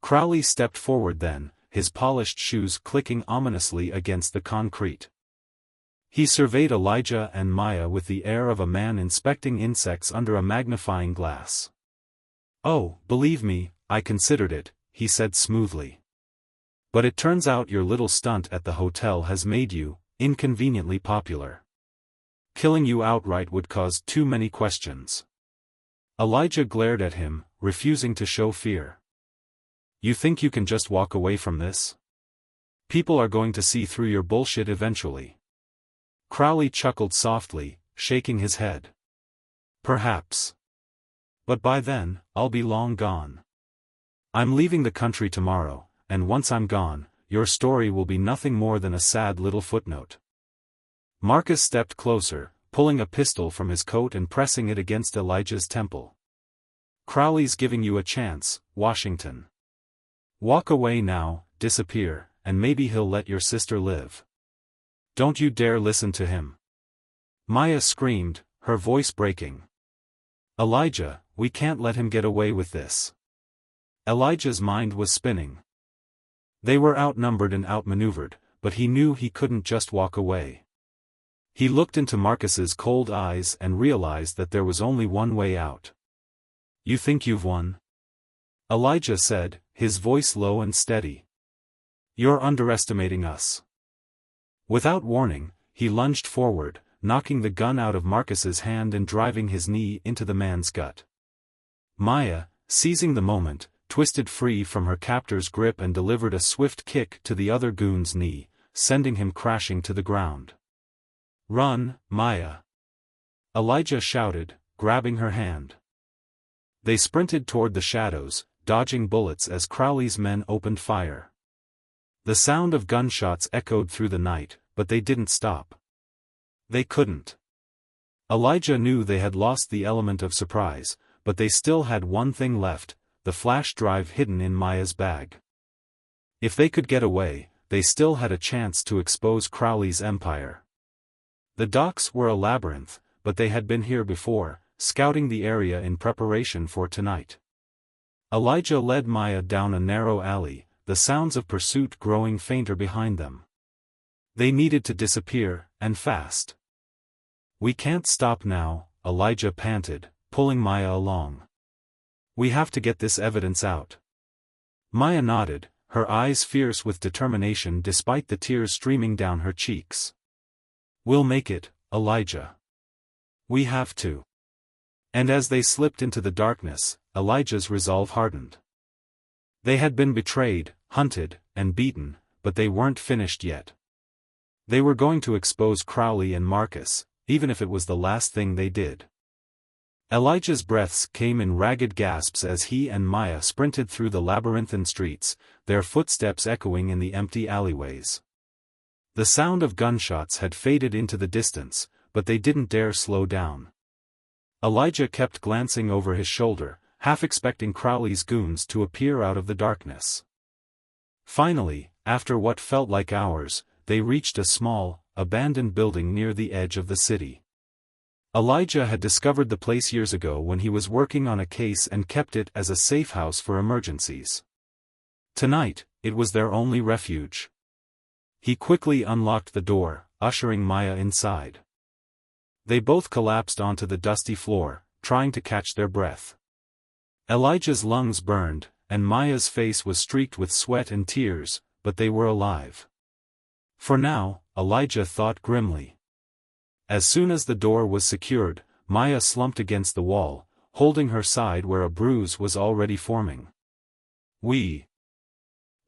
Crowley stepped forward then, his polished shoes clicking ominously against the concrete. He surveyed Elijah and Maya with the air of a man inspecting insects under a magnifying glass. "Oh, believe me, I considered it," he said smoothly. "But it turns out your little stunt at the hotel has made you inconveniently popular. Killing you outright would cause too many questions." Elijah glared at him, refusing to show fear. "You think you can just walk away from this? People are going to see through your bullshit eventually." Crowley chuckled softly, shaking his head. "Perhaps. But by then, I'll be long gone. I'm leaving the country tomorrow, and once I'm gone, your story will be nothing more than a sad little footnote." Marcus stepped closer, pulling a pistol from his coat and pressing it against Elijah's temple. "Crowley's giving you a chance, Washington. Walk away now, disappear, and maybe he'll let your sister live. Don't you dare listen to him." Maya screamed, her voice breaking. "Elijah, we can't let him get away with this." Elijah's mind was spinning. They were outnumbered and outmaneuvered, but he knew he couldn't just walk away. He looked into Marcus's cold eyes and realized that there was only one way out. "You think you've won?" Elijah said, his voice low and steady. "You're underestimating us." Without warning, he lunged forward, knocking the gun out of Marcus's hand and driving his knee into the man's gut. Maya, seizing the moment, twisted free from her captor's grip and delivered a swift kick to the other goon's knee, sending him crashing to the ground. "Run, Maya!" Elijah shouted, grabbing her hand. They sprinted toward the shadows, dodging bullets as Crowley's men opened fire. The sound of gunshots echoed through the night, but they didn't stop. They couldn't. Elijah knew they had lost the element of surprise, but they still had one thing left, the flash drive hidden in Maya's bag. If they could get away, they still had a chance to expose Crowley's empire. The docks were a labyrinth, but they had been here before, scouting the area in preparation for tonight. Elijah led Maya down a narrow alley, the sounds of pursuit growing fainter behind them. They needed to disappear, and fast. "We can't stop now," Elijah panted, pulling Maya along. "We have to get this evidence out." Maya nodded, her eyes fierce with determination despite the tears streaming down her cheeks. "We'll make it, Elijah. We have to." And as they slipped into the darkness, Elijah's resolve hardened. They had been betrayed, hunted, and beaten, but they weren't finished yet. They were going to expose Crowley and Marcus, even if it was the last thing they did. Elijah's breaths came in ragged gasps as he and Maya sprinted through the labyrinthine streets, their footsteps echoing in the empty alleyways. The sound of gunshots had faded into the distance, but they didn't dare slow down. Elijah kept glancing over his shoulder, half expecting Crowley's goons to appear out of the darkness. Finally, after what felt like hours, they reached a small, abandoned building near the edge of the city. Elijah had discovered the place years ago when he was working on a case and kept it as a safe house for emergencies. Tonight, it was their only refuge. He quickly unlocked the door, ushering Maya inside. They both collapsed onto the dusty floor, trying to catch their breath. Elijah's lungs burned, and Maya's face was streaked with sweat and tears, but they were alive. For now, Elijah thought grimly. As soon as the door was secured, Maya slumped against the wall, holding her side where a bruise was already forming. We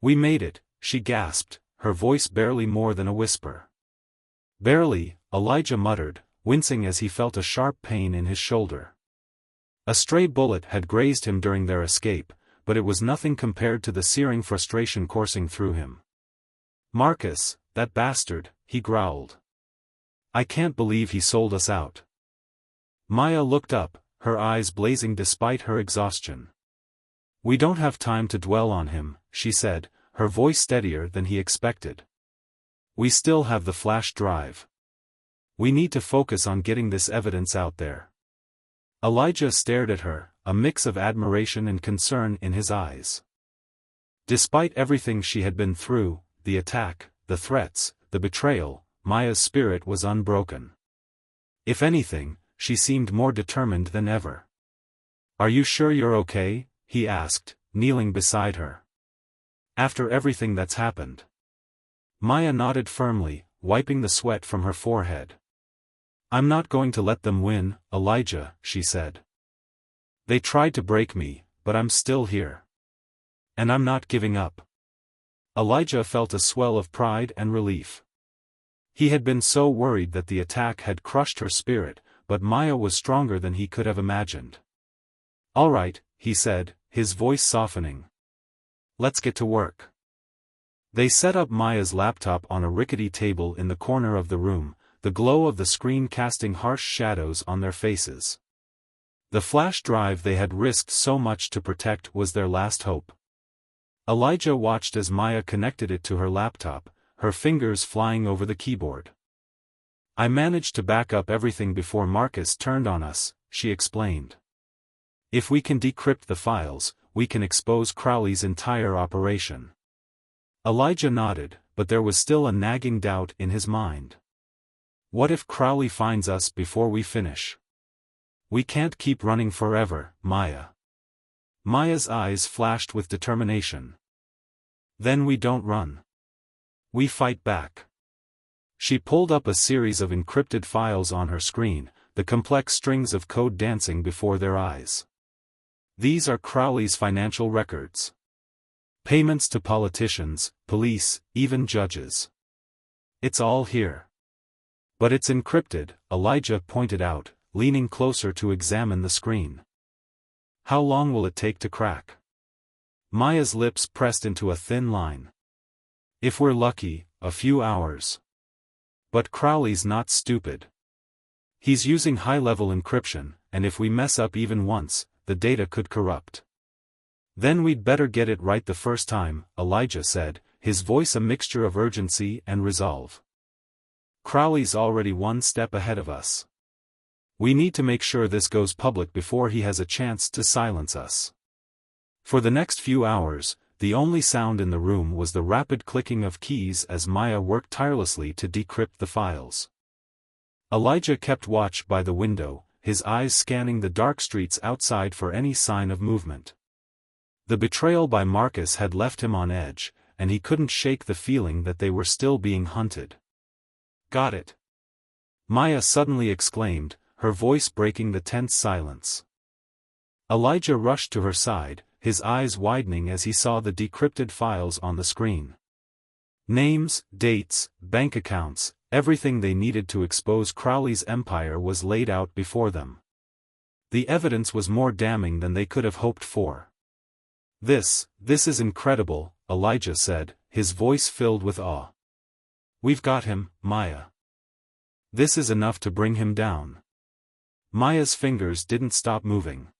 made it," she gasped, her voice barely more than a whisper. "Barely," Elijah muttered, wincing as he felt a sharp pain in his shoulder. A stray bullet had grazed him during their escape, but it was nothing compared to the searing frustration coursing through him. "Marcus, that bastard," he growled. "I can't believe he sold us out." Maya looked up, her eyes blazing despite her exhaustion. "We don't have time to dwell on him," she said, her voice steadier than he expected. "We still have the flash drive. We need to focus on getting this evidence out there." Elijah stared at her, a mix of admiration and concern in his eyes. Despite everything she had been through, the attack, the threats, the betrayal, Maya's spirit was unbroken. If anything, she seemed more determined than ever. "Are you sure you're okay?" he asked, kneeling beside her. "After everything that's happened?" Maya nodded firmly, wiping the sweat from her forehead. "I'm not going to let them win, Elijah," she said. "They tried to break me, but I'm still here. And I'm not giving up." Elijah felt a swell of pride and relief. He had been so worried that the attack had crushed her spirit, but Maya was stronger than he could have imagined. "All right," he said, his voice softening. "Let's get to work." They set up Maya's laptop on a rickety table in the corner of the room, the glow of the screen casting harsh shadows on their faces. The flash drive they had risked so much to protect was their last hope. Elijah watched as Maya connected it to her laptop, her fingers flying over the keyboard. "I managed to back up everything before Marcus turned on us," she explained. "If we can decrypt the files, we can expose Crowley's entire operation." Elijah nodded, but there was still a nagging doubt in his mind. "What if Crowley finds us before we finish? We can't keep running forever, Maya." Maya's eyes flashed with determination. "Then we don't run. We fight back." She pulled up a series of encrypted files on her screen, the complex strings of code dancing before their eyes. "These are Crowley's financial records. Payments to politicians, police, even judges. It's all here. But it's encrypted," Elijah pointed out, leaning closer to examine the screen. "How long will it take to crack?" Maya's lips pressed into a thin line. "If we're lucky, a few hours. But Crowley's not stupid. He's using high-level encryption, and if we mess up even once, the data could corrupt." "Then we'd better get it right the first time," Elijah said, his voice a mixture of urgency and resolve. "Crowley's already one step ahead of us. We need to make sure this goes public before he has a chance to silence us." For the next few hours, The only sound in the room was the rapid clicking of keys as Maya worked tirelessly to decrypt the files. Elijah kept watch by the window, his eyes scanning the dark streets outside for any sign of movement. The betrayal by Marcus had left him on edge, and he couldn't shake the feeling that they were still being hunted. "Got it!" Maya suddenly exclaimed, her voice breaking the tense silence. Elijah rushed to her side, his eyes widening as he saw the decrypted files on the screen. Names, dates, bank accounts, everything they needed to expose Crowley's empire was laid out before them. The evidence was more damning than they could have hoped for. This is incredible," Elijah said, his voice filled with awe. "We've got him, Maya. This is enough to bring him down." Maya's fingers didn't stop moving.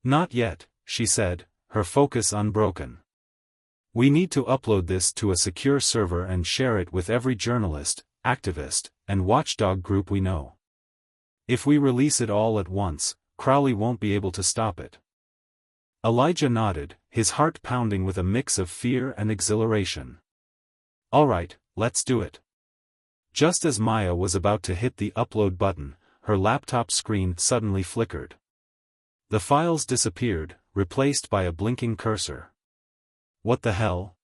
"Not yet," she said, her focus unbroken. "We need to upload this to a secure server and share it with every journalist, activist, and watchdog group we know. If we release it all at once, Crowley won't be able to stop it." Elijah nodded, his heart pounding with a mix of fear and exhilaration. "All right, let's do it." Just as Maya was about to hit the upload button, her laptop screen suddenly flickered. The files disappeared, replaced by a blinking cursor. "What the hell?"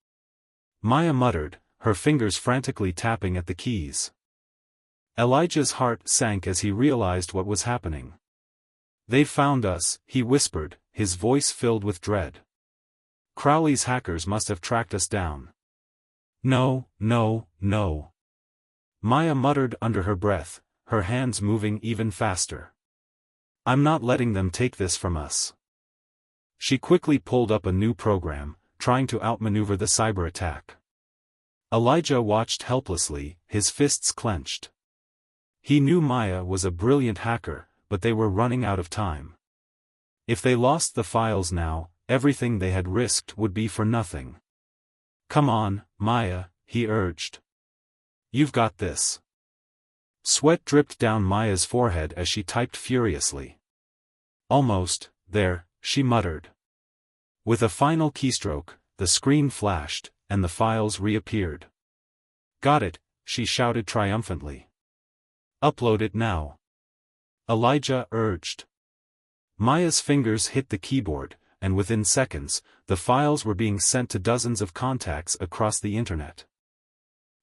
Maya muttered, her fingers frantically tapping at the keys. Elijah's heart sank as he realized what was happening. "They've found us," he whispered, his voice filled with dread. "Crowley's hackers must have tracked us down." "No, no, no." Maya muttered under her breath, her hands moving even faster. "I'm not letting them take this from us." She quickly pulled up a new program, trying to outmaneuver the cyber attack. Elijah watched helplessly, his fists clenched. He knew Maya was a brilliant hacker, but they were running out of time. If they lost the files now, everything they had risked would be for nothing. "Come on, Maya," he urged. "You've got this." Sweat dripped down Maya's forehead as she typed furiously. "Almost there," she muttered. With a final keystroke, the screen flashed, and the files reappeared. "Got it," she shouted triumphantly. "Upload it now," Elijah urged. Maya's fingers hit the keyboard, and within seconds, the files were being sent to dozens of contacts across the internet.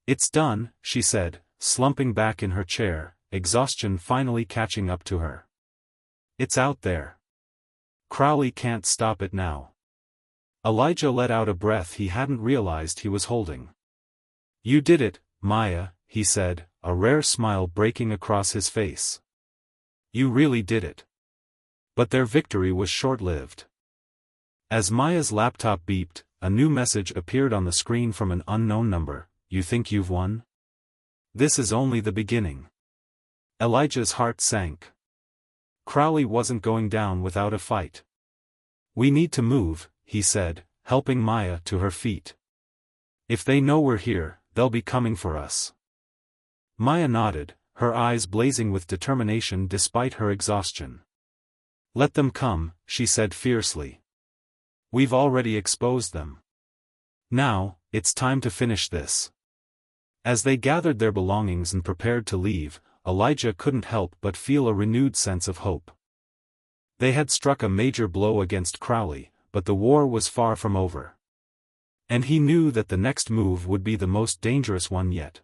"It's done," she said, slumping back in her chair, exhaustion finally catching up to her. "It's out there. Crowley can't stop it now." Elijah let out a breath he hadn't realized he was holding. "You did it, Maya," he said, a rare smile breaking across his face. "You really did it." But their victory was short-lived. As Maya's laptop beeped, a new message appeared on the screen from an unknown number. "You think you've won? This is only the beginning." Elijah's heart sank. Crowley wasn't going down without a fight. "We need to move," he said, helping Maya to her feet. "If they know we're here, they'll be coming for us." Maya nodded, her eyes blazing with determination despite her exhaustion. "Let them come," she said fiercely. "We've already exposed them. Now, it's time to finish this." As they gathered their belongings and prepared to leave, Elijah couldn't help but feel a renewed sense of hope. They had struck a major blow against Crowley, but the war was far from over. And he knew that the next move would be the most dangerous one yet.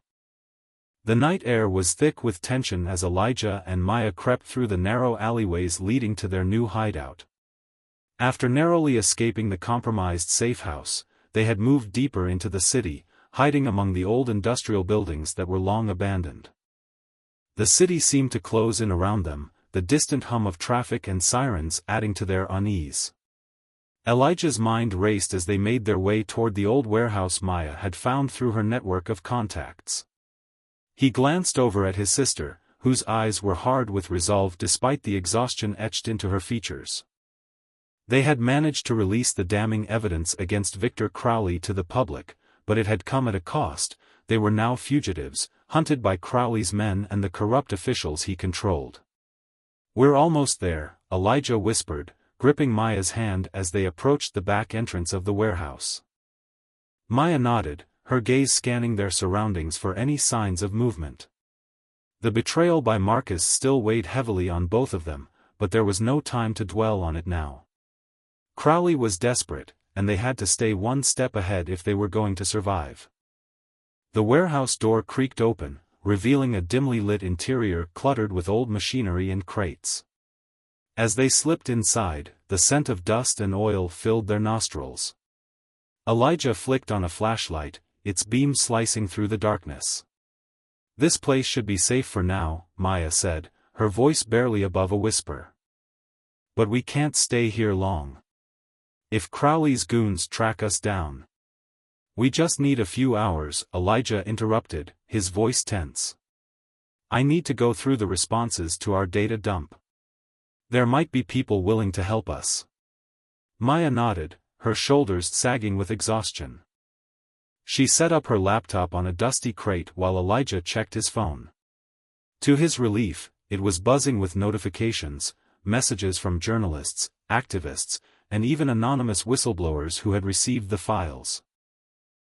The night air was thick with tension as Elijah and Maya crept through the narrow alleyways leading to their new hideout. After narrowly escaping the compromised safe house, they had moved deeper into the city, hiding among the old industrial buildings that were long abandoned. The city seemed to close in around them, the distant hum of traffic and sirens adding to their unease. Elijah's mind raced as they made their way toward the old warehouse Maya had found through her network of contacts. He glanced over at his sister, whose eyes were hard with resolve despite the exhaustion etched into her features. They had managed to release the damning evidence against Victor Crowley to the public, but it had come at a cost. They were now fugitives, hunted by Crowley's men and the corrupt officials he controlled. "We're almost there," Elijah whispered, gripping Maya's hand as they approached the back entrance of the warehouse. Maya nodded, her gaze scanning their surroundings for any signs of movement. The betrayal by Marcus still weighed heavily on both of them, but there was no time to dwell on it now. Crowley was desperate, and they had to stay one step ahead if they were going to survive. The warehouse door creaked open, revealing a dimly lit interior cluttered with old machinery and crates. As they slipped inside, the scent of dust and oil filled their nostrils. Elijah flicked on a flashlight, its beam slicing through the darkness. "This place should be safe for now," Maya said, her voice barely above a whisper. "But we can't stay here long. If Crowley's goons track us down." "We just need a few hours," Elijah interrupted, his voice tense. "I need to go through the responses to our data dump. There might be people willing to help us." Maya nodded, her shoulders sagging with exhaustion. She set up her laptop on a dusty crate while Elijah checked his phone. To his relief, it was buzzing with notifications, messages from journalists, activists, and even anonymous whistleblowers who had received the files.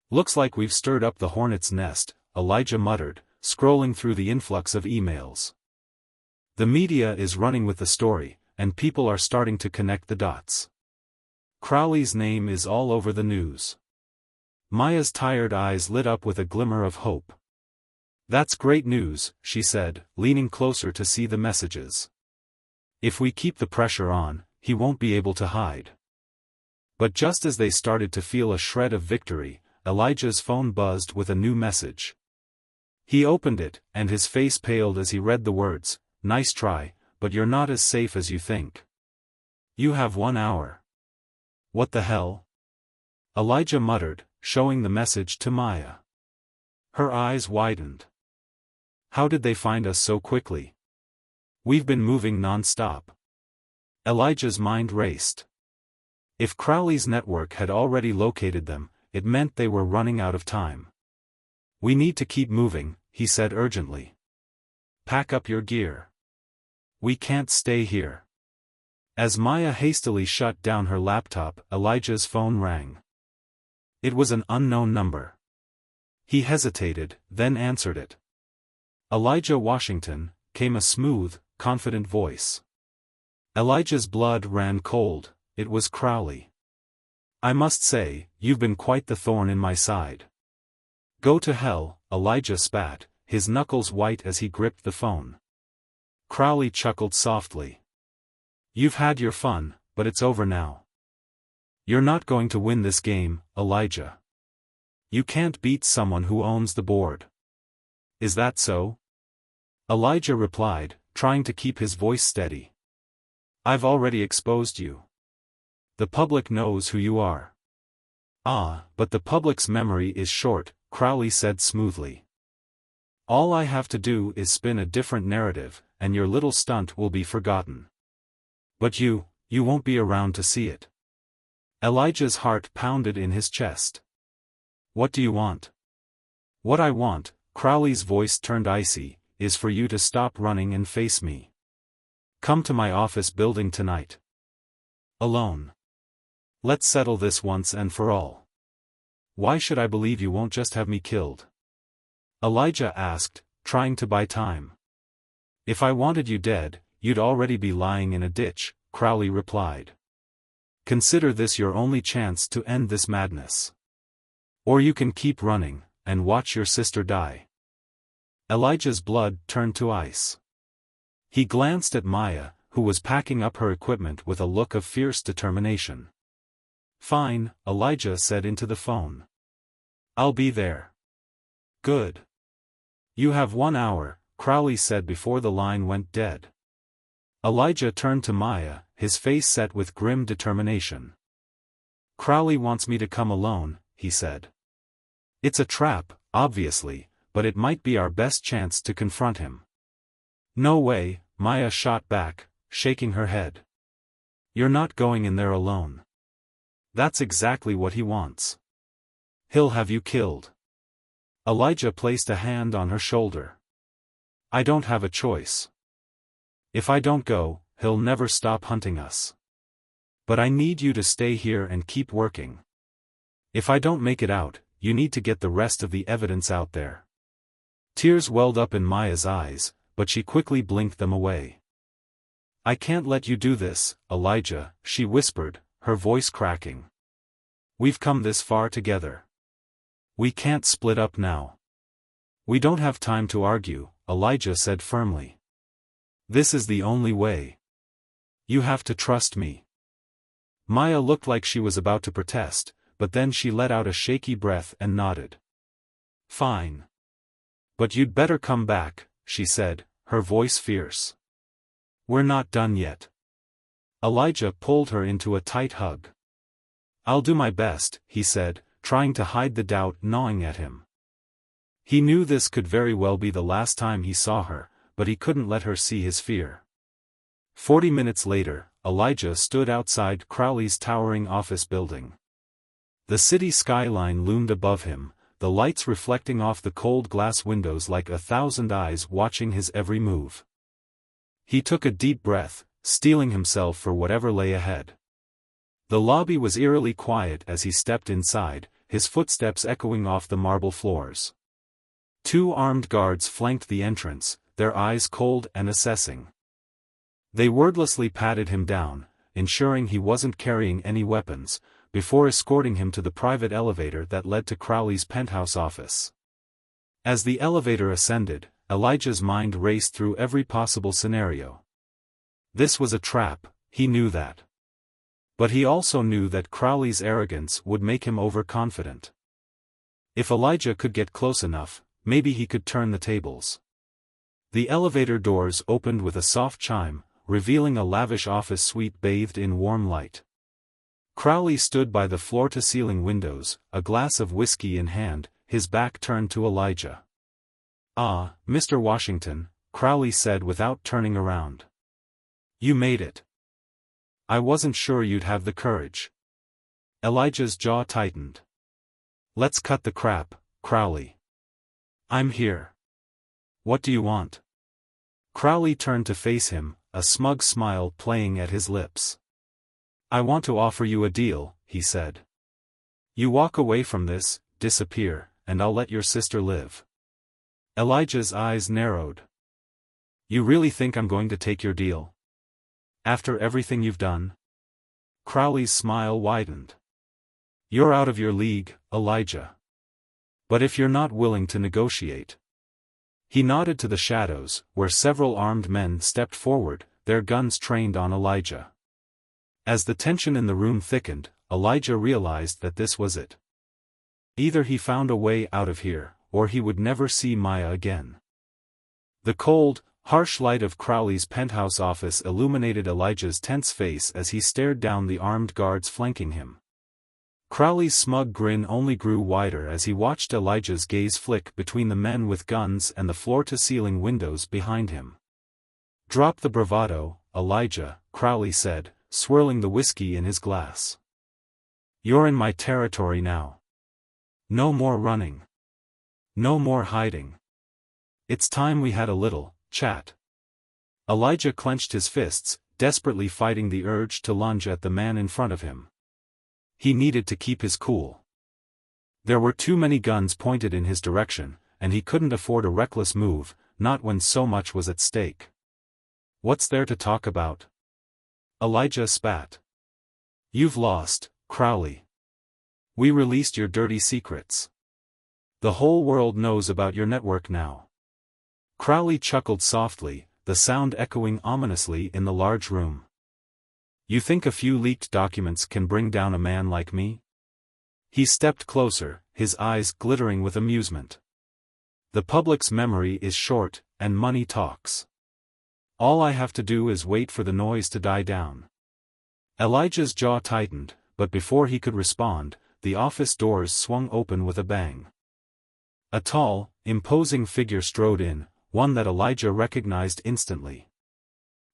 "Looks like we've stirred up the hornet's nest," Elijah muttered, scrolling through the influx of emails. "The media is running with the story, and people are starting to connect the dots. Crowley's name is all over the news." Maya's tired eyes lit up with a glimmer of hope. "That's great news," she said, leaning closer to see the messages. "If we keep the pressure on, he won't be able to hide." But just as they started to feel a shred of victory, Elijah's phone buzzed with a new message. He opened it, and his face paled as he read the words, "Nice try, but you're not as safe as you think. You have 1 hour." "What the hell?" Elijah muttered, showing the message to Maya. Her eyes widened. "How did they find us so quickly? We've been moving non-stop." Elijah's mind raced. If Crowley's network had already located them, it meant they were running out of time. "We need to keep moving," he said urgently. "Pack up your gear. We can't stay here." As Maya hastily shut down her laptop, Elijah's phone rang. It was an unknown number. He hesitated, then answered it. "Elijah Washington," came a smooth, confident voice. Elijah's blood ran cold. It was Crowley. "I must say, you've been quite the thorn in my side." "Go to hell," Elijah spat, his knuckles white as he gripped the phone. Crowley chuckled softly. "You've had your fun, but it's over now. You're not going to win this game, Elijah. You can't beat someone who owns the board." "Is that so?" Elijah replied, trying to keep his voice steady. "I've already exposed you. The public knows who you are." "Ah, but the public's memory is short," Crowley said smoothly. "All I have to do is spin a different narrative, and your little stunt will be forgotten. But you won't be around to see it." Elijah's heart pounded in his chest. "What do you want?" "What I want," Crowley's voice turned icy, "is for you to stop running and face me. Come to my office building tonight. Alone. Let's settle this once and for all." "Why should I believe you won't just have me killed?" Elijah asked, trying to buy time. "If I wanted you dead, you'd already be lying in a ditch," Crowley replied. "Consider this your only chance to end this madness. Or you can keep running, and watch your sister die." Elijah's blood turned to ice. He glanced at Maya, who was packing up her equipment with a look of fierce determination. "Fine," Elijah said into the phone. "I'll be there." "Good. You have 1 hour," Crowley said before the line went dead. Elijah turned to Maya, his face set with grim determination. "Crowley wants me to come alone," he said. "It's a trap, obviously, but it might be our best chance to confront him." "No way," Maya shot back, shaking her head. "You're not going in there alone. That's exactly what he wants. He'll have you killed." Elijah placed a hand on her shoulder. "I don't have a choice. If I don't go, he'll never stop hunting us." But I need you to stay here and keep working. If I don't make it out, you need to get the rest of the evidence out there." Tears welled up in Maya's eyes, but she quickly blinked them away. "I can't let you do this, Elijah," she whispered, her voice cracking. "We've come this far together. We can't split up now." "We don't have time to argue," Elijah said firmly. "This is the only way. You have to trust me." Maya looked like she was about to protest, but then she let out a shaky breath and nodded. "Fine. But you'd better come back," she said, her voice fierce. "We're not done yet." Elijah pulled her into a tight hug. "I'll do my best," he said, trying to hide the doubt gnawing at him. He knew this could very well be the last time he saw her, but he couldn't let her see his fear. 40 minutes later, Elijah stood outside Crowley's towering office building. The city skyline loomed above him, the lights reflecting off the cold glass windows like 1,000 eyes watching his every move. He took a deep breath, steeling himself for whatever lay ahead. The lobby was eerily quiet as he stepped inside, his footsteps echoing off the marble floors. 2 armed guards flanked the entrance, their eyes cold and assessing. They wordlessly patted him down, ensuring he wasn't carrying any weapons, before escorting him to the private elevator that led to Crowley's penthouse office. As the elevator ascended, Elijah's mind raced through every possible scenario. This was a trap, he knew that. But he also knew that Crowley's arrogance would make him overconfident. If Elijah could get close enough, maybe he could turn the tables. The elevator doors opened with a soft chime, revealing a lavish office suite bathed in warm light. Crowley stood by the floor-to-ceiling windows, a glass of whiskey in hand, his back turned to Elijah. "Ah, Mr. Washington," Crowley said without turning around. "You made it. I wasn't sure you'd have the courage." Elijah's jaw tightened. "Let's cut the crap, Crowley. I'm here. What do you want?" Crowley turned to face him, a smug smile playing at his lips. "I want to offer you a deal," he said. "You walk away from this, disappear, and I'll let your sister live." Elijah's eyes narrowed. "You really think I'm going to take your deal? After everything you've done?" Crowley's smile widened. "You're out of your league, Elijah. But if you're not willing to negotiate." He nodded to the shadows, where several armed men stepped forward, their guns trained on Elijah. As the tension in the room thickened, Elijah realized that this was it. Either he found a way out of here, or he would never see Maya again. The cold, harsh light of Crowley's penthouse office illuminated Elijah's tense face as he stared down the armed guards flanking him. Crowley's smug grin only grew wider as he watched Elijah's gaze flick between the men with guns and the floor-to-ceiling windows behind him. "Drop the bravado, Elijah," Crowley said, swirling the whiskey in his glass. "You're in my territory now. No more running. No more hiding. It's time we had a little chat." Elijah clenched his fists, desperately fighting the urge to lunge at the man in front of him. He needed to keep his cool. There were too many guns pointed in his direction, and he couldn't afford a reckless move, not when so much was at stake. "What's there to talk about?" Elijah spat. "You've lost, Crowley. We released your dirty secrets. The whole world knows about your network now." Crowley chuckled softly, the sound echoing ominously in the large room. "You think a few leaked documents can bring down a man like me?" He stepped closer, his eyes glittering with amusement. "The public's memory is short, and money talks. All I have to do is wait for the noise to die down." Elijah's jaw tightened, but before he could respond, the office doors swung open with a bang. A tall, imposing figure strode in, one that Elijah recognized instantly.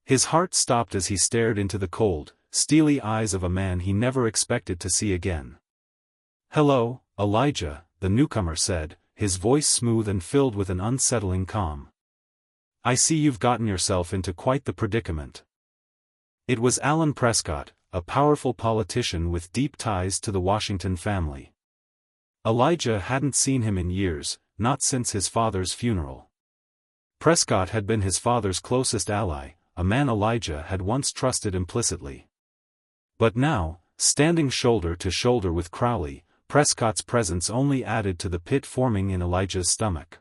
His heart stopped as he stared into the cold, steely eyes of a man he never expected to see again. "Hello, Elijah," the newcomer said, his voice smooth and filled with an unsettling calm. "I see you've gotten yourself into quite the predicament." It was Alan Prescott, a powerful politician with deep ties to the Washington family. Elijah hadn't seen him in years, not since his father's funeral. Prescott had been his father's closest ally, a man Elijah had once trusted implicitly. But now, standing shoulder to shoulder with Crowley, Prescott's presence only added to the pit forming in Elijah's stomach.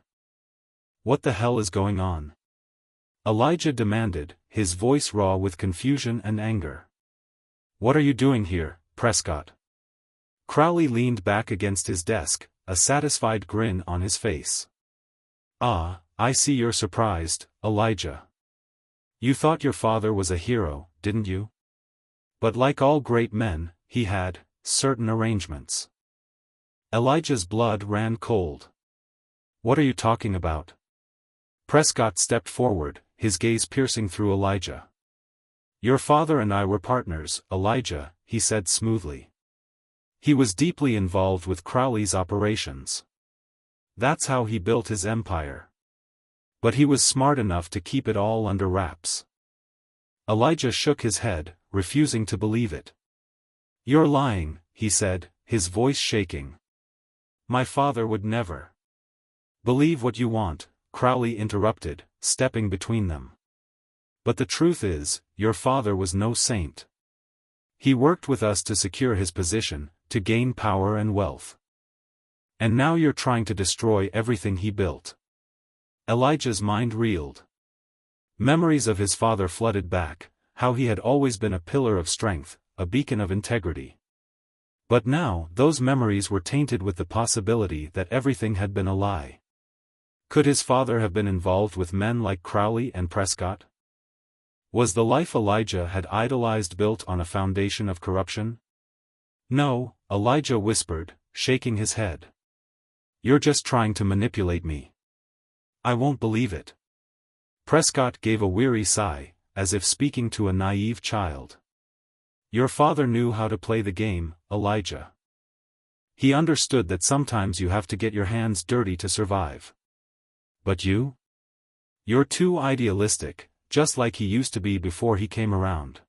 "What the hell is going on?" Elijah demanded, his voice raw with confusion and anger. "What are you doing here, Prescott?" Crowley leaned back against his desk, a satisfied grin on his face. "Ah, I see you're surprised, Elijah. You thought your father was a hero, didn't you? But like all great men, he had certain arrangements." Elijah's blood ran cold. "What are you talking about?" Prescott stepped forward, his gaze piercing through Elijah. "Your father and I were partners, Elijah," he said smoothly. "He was deeply involved with Crowley's operations. That's how he built his empire. But he was smart enough to keep it all under wraps." Elijah shook his head, refusing to believe it. "You're lying," he said, his voice shaking. "My father would never." "Believe what you want," Crowley interrupted, stepping between them. "But the truth is, your father was no saint. He worked with us to secure his position, to gain power and wealth. And now you're trying to destroy everything he built." Elijah's mind reeled. Memories of his father flooded back, how he had always been a pillar of strength, a beacon of integrity. But now those memories were tainted with the possibility that everything had been a lie. Could his father have been involved with men like Crowley and Prescott? Was the life Elijah had idolized built on a foundation of corruption? "No," Elijah whispered, shaking his head. "You're just trying to manipulate me. I won't believe it." Prescott gave a weary sigh, as if speaking to a naive child. "Your father knew how to play the game, Elijah. He understood that sometimes you have to get your hands dirty to survive. But you? You're too idealistic, just like he used to be before he came around."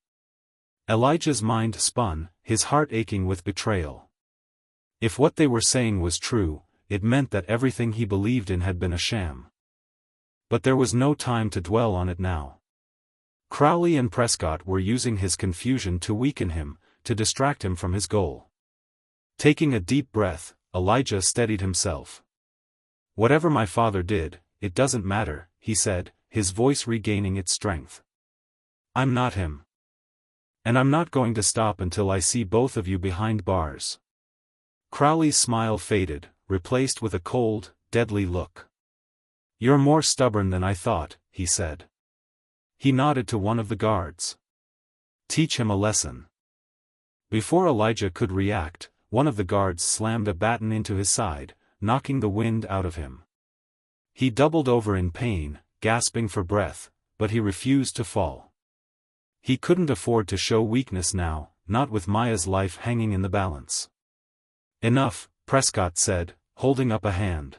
Elijah's mind spun, his heart aching with betrayal. If what they were saying was true, it meant that everything he believed in had been a sham. But there was no time to dwell on it now. Crowley and Prescott were using his confusion to weaken him, to distract him from his goal. Taking a deep breath, Elijah steadied himself. "Whatever my father did, it doesn't matter," he said, his voice regaining its strength. "I'm not him. And I'm not going to stop until I see both of you behind bars." Crowley's smile faded, replaced with a cold, deadly look. "You're more stubborn than I thought," he said. He nodded to one of the guards. "Teach him a lesson." Before Elijah could react, one of the guards slammed a baton into his side, knocking the wind out of him. He doubled over in pain, gasping for breath, but he refused to fall. He couldn't afford to show weakness now, not with Maya's life hanging in the balance. "Enough," Prescott said, holding up a hand.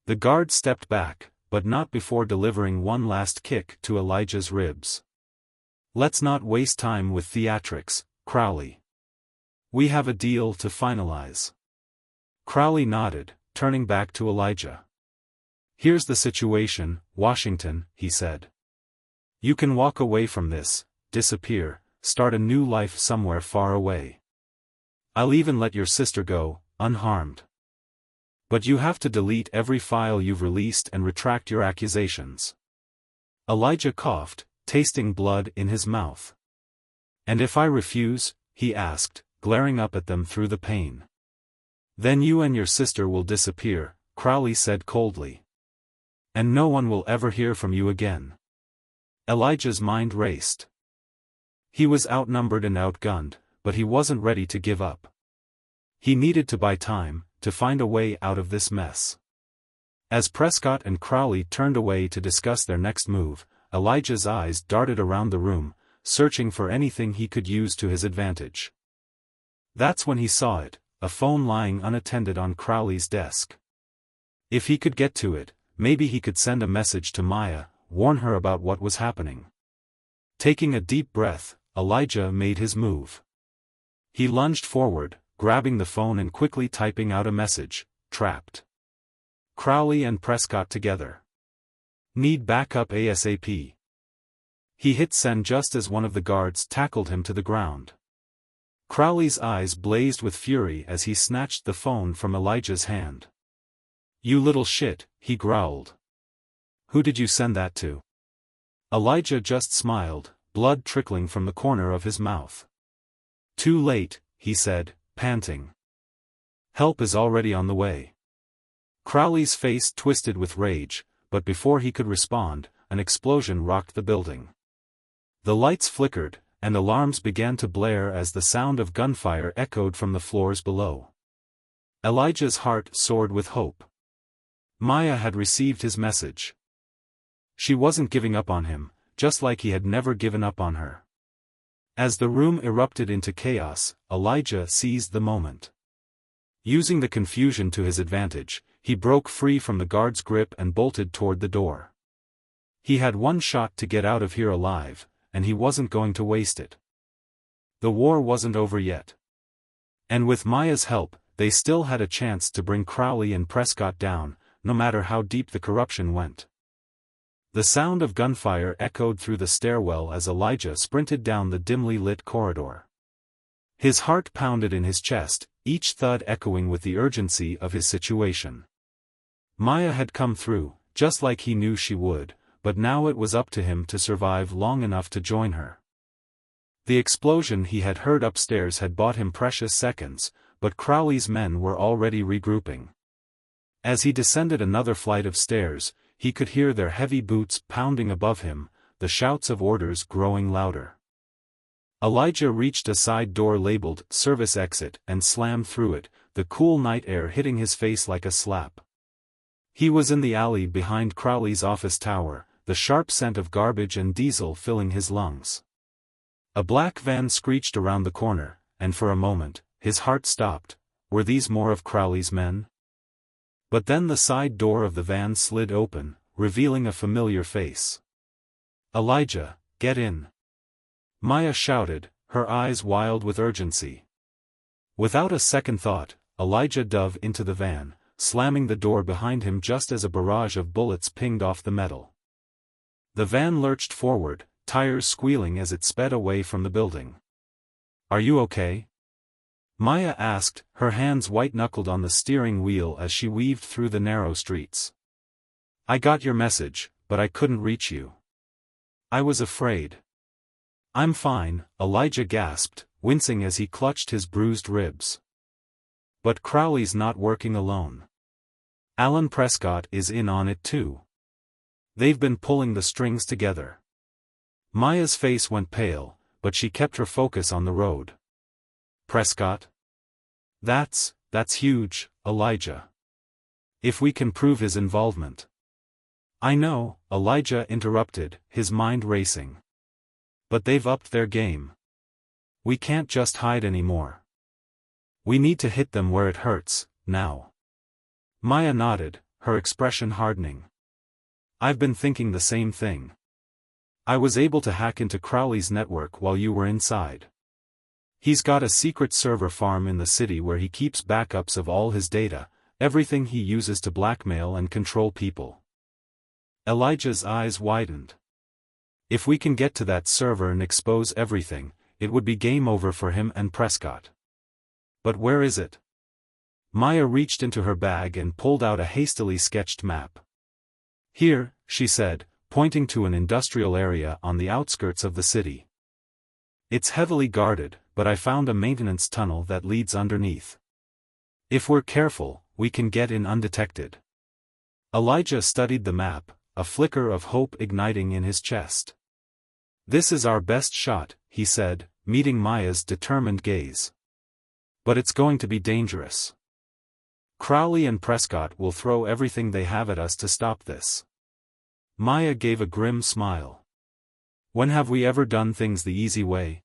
The guard stepped back, but not before delivering one last kick to Elijah's ribs. "Let's not waste time with theatrics, Crowley. We have a deal to finalize." Crowley nodded, turning back to Elijah. "Here's the situation, Washington," he said. "You can walk away from this, disappear, start a new life somewhere far away. I'll even let your sister go, unharmed. But you have to delete every file you've released and retract your accusations." Elijah coughed, tasting blood in his mouth. "And if I refuse?" he asked, glaring up at them through the pain. "Then you and your sister will disappear," Crowley said coldly. "And no one will ever hear from you again." Elijah's mind raced. He was outnumbered and outgunned, but he wasn't ready to give up. He needed to buy time, to find a way out of this mess. As Prescott and Crowley turned away to discuss their next move, Elijah's eyes darted around the room, searching for anything he could use to his advantage. That's when he saw it, a phone lying unattended on Crowley's desk. If he could get to it, maybe he could send a message to Maya, warn her about what was happening. Taking a deep breath, Elijah made his move. He lunged forward, grabbing the phone and quickly typing out a message, trapped. Crowley and Prescott together. Need backup ASAP. He hit send just as one of the guards tackled him to the ground. Crowley's eyes blazed with fury as he snatched the phone from Elijah's hand. You little shit, he growled. Who did you send that to? Elijah just smiled, blood trickling from the corner of his mouth. Too late, he said, panting. Help is already on the way. Crowley's face twisted with rage, but before he could respond, an explosion rocked the building. The lights flickered, and alarms began to blare as the sound of gunfire echoed from the floors below. Elijah's heart soared with hope. Maya had received his message. She wasn't giving up on him, just like he had never given up on her. As the room erupted into chaos, Elijah seized the moment. Using the confusion to his advantage, he broke free from the guard's grip and bolted toward the door. He had one shot to get out of here alive, and he wasn't going to waste it. The war wasn't over yet. And with Maya's help, they still had a chance to bring Crowley and Prescott down, no matter how deep the corruption went. The sound of gunfire echoed through the stairwell as Elijah sprinted down the dimly lit corridor. His heart pounded in his chest, each thud echoing with the urgency of his situation. Maya had come through, just like he knew she would, but now it was up to him to survive long enough to join her. The explosion he had heard upstairs had bought him precious seconds, but Crowley's men were already regrouping. As he descended another flight of stairs, he could hear their heavy boots pounding above him, the shouts of orders growing louder. Elijah reached a side door labeled Service Exit and slammed through it, the cool night air hitting his face like a slap. He was in the alley behind Crowley's office tower, the sharp scent of garbage and diesel filling his lungs. A black van screeched around the corner, and for a moment, his heart stopped. Were these more of Crowley's men? But then the side door of the van slid open, revealing a familiar face. Elijah, get in. Maya shouted, her eyes wild with urgency. Without a second thought, Elijah dove into the van, slamming the door behind him just as a barrage of bullets pinged off the metal. The van lurched forward, tires squealing as it sped away from the building. Are you okay? Maya asked, her hands white-knuckled on the steering wheel as she weaved through the narrow streets. I got your message, but I couldn't reach you. I was afraid. I'm fine, Elijah gasped, wincing as he clutched his bruised ribs. But Crowley's not working alone. Alan Prescott is in on it too. They've been pulling the strings together. Maya's face went pale, but she kept her focus on the road. Prescott? That's huge, Elijah. If we can prove his involvement. I know, Elijah interrupted, his mind racing. But they've upped their game. We can't just hide anymore. We need to hit them where it hurts, now. Maya nodded, her expression hardening. I've been thinking the same thing. I was able to hack into Crowley's network while you were inside. He's got a secret server farm in the city where he keeps backups of all his data, everything he uses to blackmail and control people. Elijah's eyes widened. If we can get to that server and expose everything, it would be game over for him and Prescott. But where is it? Maya reached into her bag and pulled out a hastily sketched map. Here, she said, pointing to an industrial area on the outskirts of the city. It's heavily guarded, but I found a maintenance tunnel that leads underneath. If we're careful, we can get in undetected. Elijah studied the map, a flicker of hope igniting in his chest. This is our best shot, he said, meeting Maya's determined gaze. But it's going to be dangerous. Crowley and Prescott will throw everything they have at us to stop this. Maya gave a grim smile. When have we ever done things the easy way?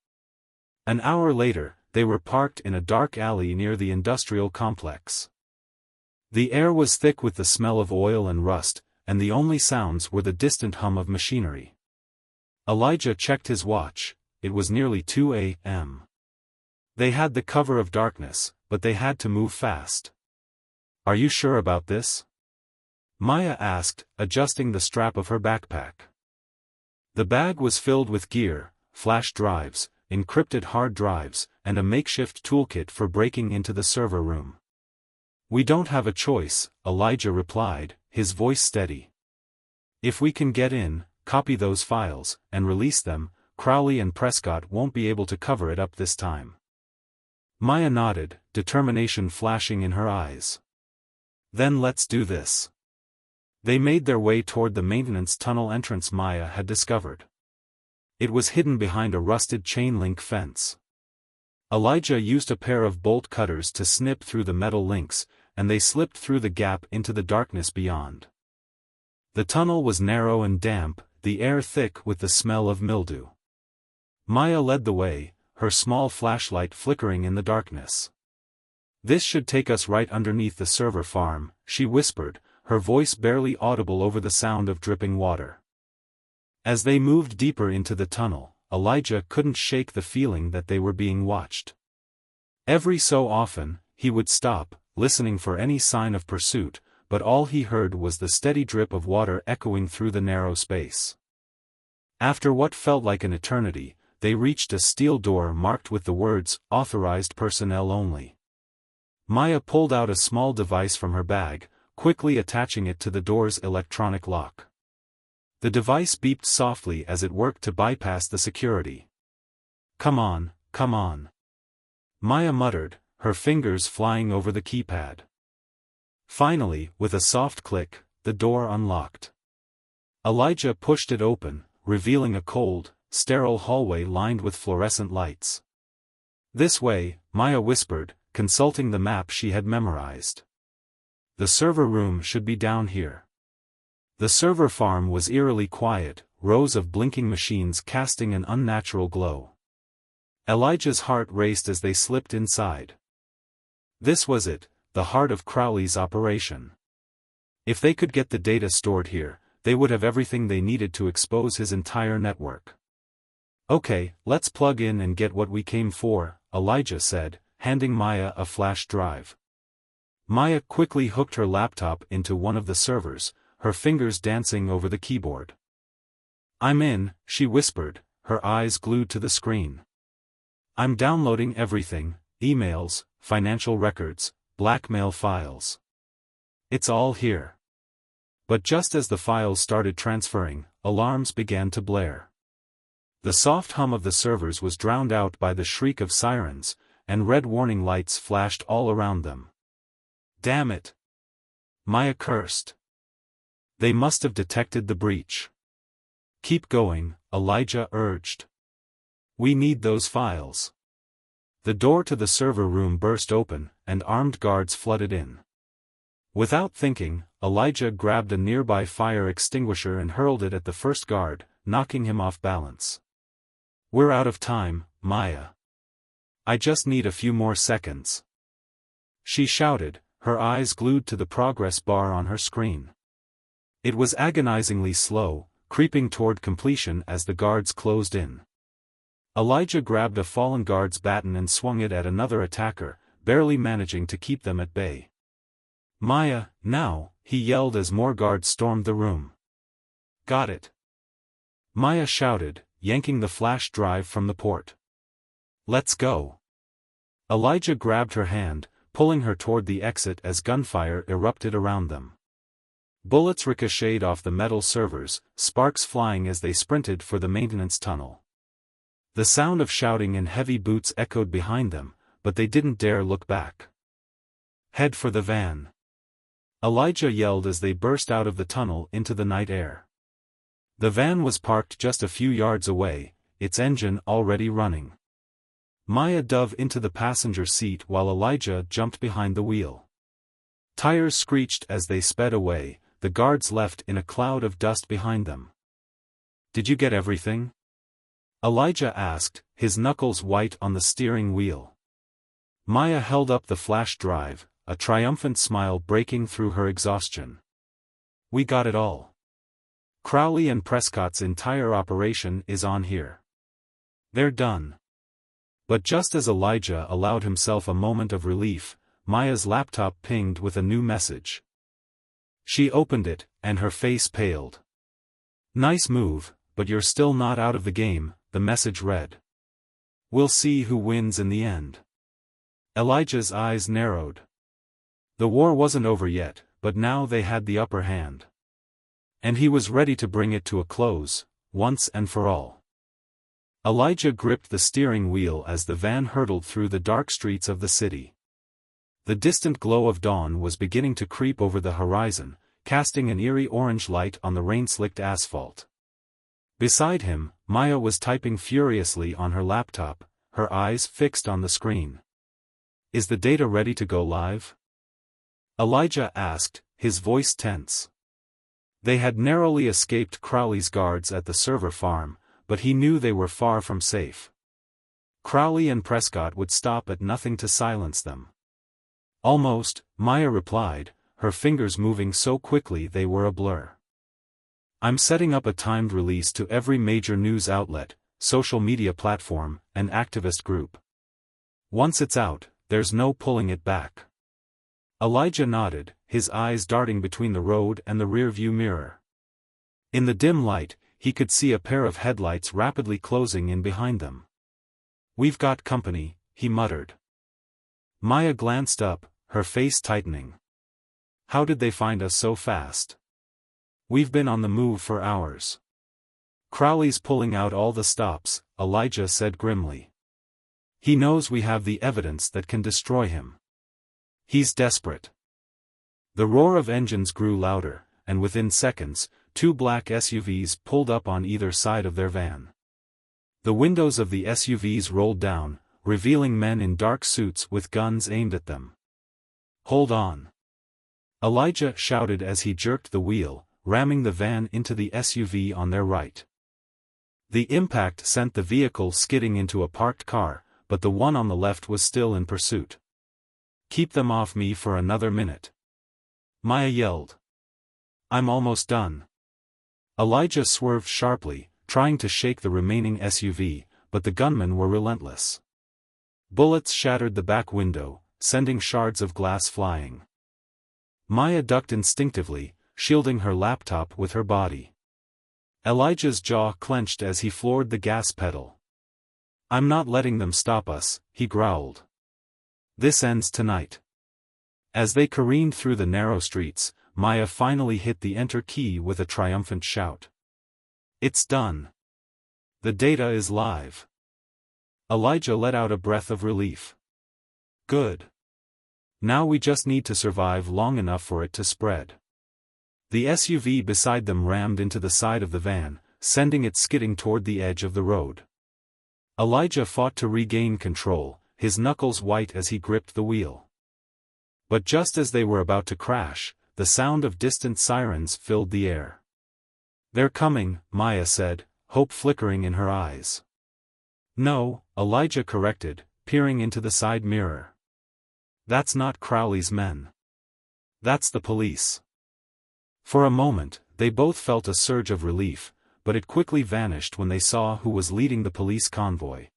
An hour later, they were parked in a dark alley near the industrial complex. The air was thick with the smell of oil and rust, and the only sounds were the distant hum of machinery. Elijah checked his watch. it was nearly 2 a.m. They had the cover of darkness, but they had to move fast. "Are you sure about this?" Maya asked, adjusting the strap of her backpack. The bag was filled with gear, flash drives, encrypted hard drives, and a makeshift toolkit for breaking into the server room. "We don't have a choice," Elijah replied, his voice steady. "If we can get in, copy those files, and release them, Crowley and Prescott won't be able to cover it up this time." Maya nodded, determination flashing in her eyes. "Then let's do this." They made their way toward the maintenance tunnel entrance Maya had discovered. It was hidden behind a rusted chain-link fence. Elijah used a pair of bolt cutters to snip through the metal links, and they slipped through the gap into the darkness beyond. The tunnel was narrow and damp, the air thick with the smell of mildew. Maya led the way, her small flashlight flickering in the darkness. "This should take us right underneath the server farm," she whispered, her voice barely audible over the sound of dripping water. As they moved deeper into the tunnel, Elijah couldn't shake the feeling that they were being watched. Every so often, he would stop, listening for any sign of pursuit, but all he heard was the steady drip of water echoing through the narrow space. After what felt like an eternity, they reached a steel door marked with the words, "Authorized personnel only." Maya pulled out a small device from her bag, quickly attaching it to the door's electronic lock. The device beeped softly as it worked to bypass the security. Come on," Maya muttered, her fingers flying over the keypad. Finally, with a soft click, the door unlocked. Elijah pushed it open, revealing a cold, sterile hallway lined with fluorescent lights. "This way," Maya whispered, consulting the map she had memorized. "The server room should be down here." The server farm was eerily quiet, rows of blinking machines casting an unnatural glow. Elijah's heart raced as they slipped inside. This was it, the heart of Crowley's operation. If they could get the data stored here, they would have everything they needed to expose his entire network. "Okay, let's plug in and get what we came for," Elijah said, handing Maya a flash drive. Maya quickly hooked her laptop into one of the servers, her fingers dancing over the keyboard. "I'm in," she whispered, her eyes glued to the screen. "I'm downloading everything, emails, financial records, blackmail files. It's all here." But just as the files started transferring, alarms began to blare. The soft hum of the servers was drowned out by the shriek of sirens, and red warning lights flashed all around them. "Damn it!" Maya cursed. "They must have detected the breach." "Keep going," Elijah urged. "We need those files." The door to the server room burst open, and armed guards flooded in. Without thinking, Elijah grabbed a nearby fire extinguisher and hurled it at the first guard, knocking him off balance. "We're out of time, Maya. I just need a few more seconds," she shouted, her eyes glued to the progress bar on her screen. It was agonizingly slow, creeping toward completion as the guards closed in. Elijah grabbed a fallen guard's baton and swung it at another attacker, barely managing to keep them at bay. "Maya, now," he yelled as more guards stormed the room. "Got it," Maya shouted, yanking the flash drive from the port. "Let's go." Elijah grabbed her hand, pulling her toward the exit as gunfire erupted around them. Bullets ricocheted off the metal servers, sparks flying as they sprinted for the maintenance tunnel. The sound of shouting and heavy boots echoed behind them, but they didn't dare look back. "Head for the van," Elijah yelled as they burst out of the tunnel into the night air. The van was parked just a few yards away, its engine already running. Maya dove into the passenger seat while Elijah jumped behind the wheel. Tires screeched as they sped away, the guards left in a cloud of dust behind them. "Did you get everything?" Elijah asked, his knuckles white on the steering wheel. Maya held up the flash drive, a triumphant smile breaking through her exhaustion. "We got it all. Crowley and Prescott's entire operation is on here. They're done. But just as Elijah allowed himself a moment of relief, Maya's laptop pinged with a new message. She opened it, and her face paled. "Nice move, but you're still not out of the game," the message read. "We'll see who wins in the end." Elijah's eyes narrowed. The war wasn't over yet, but now they had the upper hand. And he was ready to bring it to a close, once and for all. Elijah gripped the steering wheel as the van hurtled through the dark streets of the city. The distant glow of dawn was beginning to creep over the horizon, casting an eerie orange light on the rain-slicked asphalt. Beside him, Maya was typing furiously on her laptop, her eyes fixed on the screen. "Is the data ready to go live?" Elijah asked, his voice tense. They had narrowly escaped Crowley's guards at the server farm, but he knew they were far from safe. Crowley and Prescott would stop at nothing to silence them. "Almost," Maya replied, her fingers moving so quickly they were a blur. "I'm setting up a timed release to every major news outlet, social media platform, and activist group. Once it's out, there's no pulling it back." Elijah nodded, his eyes darting between the road and the rearview mirror. In the dim light, he could see a pair of headlights rapidly closing in behind them. "We've got company," he muttered. Maya glanced up, her face tightening. "How did they find us so fast?" "We've been on the move for hours." "Crowley's pulling out all the stops," Elijah said grimly. "He knows we have the evidence that can destroy him. He's desperate." The roar of engines grew louder, and within seconds, 2 black SUVs pulled up on either side of their van. The windows of the SUVs rolled down, revealing men in dark suits with guns aimed at them. "Hold on!" Elijah shouted as he jerked the wheel, ramming the van into the SUV on their right. The impact sent the vehicle skidding into a parked car, but the one on the left was still in pursuit. "Keep them off me for another minute," Maya yelled. "I'm almost done." Elijah swerved sharply, trying to shake the remaining SUV, but the gunmen were relentless. Bullets shattered the back window, sending shards of glass flying. Maya ducked instinctively, shielding her laptop with her body. Elijah's jaw clenched as he floored the gas pedal. "I'm not letting them stop us," he growled. "This ends tonight." As they careened through the narrow streets, Maya finally hit the enter key with a triumphant shout. "It's done. The data is live." Elijah let out a breath of relief. "Good. Now we just need to survive long enough for it to spread." The SUV beside them rammed into the side of the van, sending it skidding toward the edge of the road. Elijah fought to regain control, his knuckles white as he gripped the wheel. But just as they were about to crash, the sound of distant sirens filled the air. "They're coming," Maya said, hope flickering in her eyes. "No," Elijah corrected, peering into the side mirror. "That's not Crowley's men. That's the police." For a moment, they both felt a surge of relief, but it quickly vanished when they saw who was leading the police convoy.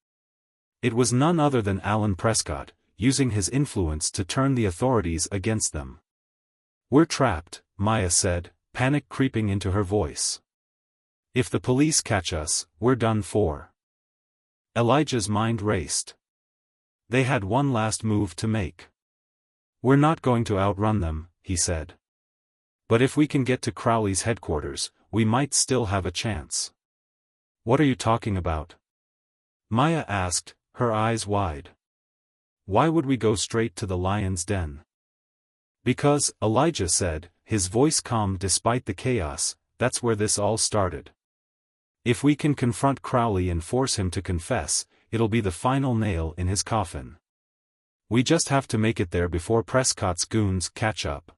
It was none other than Alan Prescott, using his influence to turn the authorities against them. "We're trapped," Maya said, panic creeping into her voice. "If the police catch us, we're done for." Elijah's mind raced. They had one last move to make. "We're not going to outrun them," he said. "But if we can get to Crowley's headquarters, we might still have a chance." "What are you talking about?" Maya asked, her eyes wide. "Why would we go straight to the lion's den?" "Because," Elijah said, his voice calm despite the chaos, "that's where this all started. If we can confront Crowley and force him to confess, it'll be the final nail in his coffin. We just have to make it there before Prescott's goons catch up."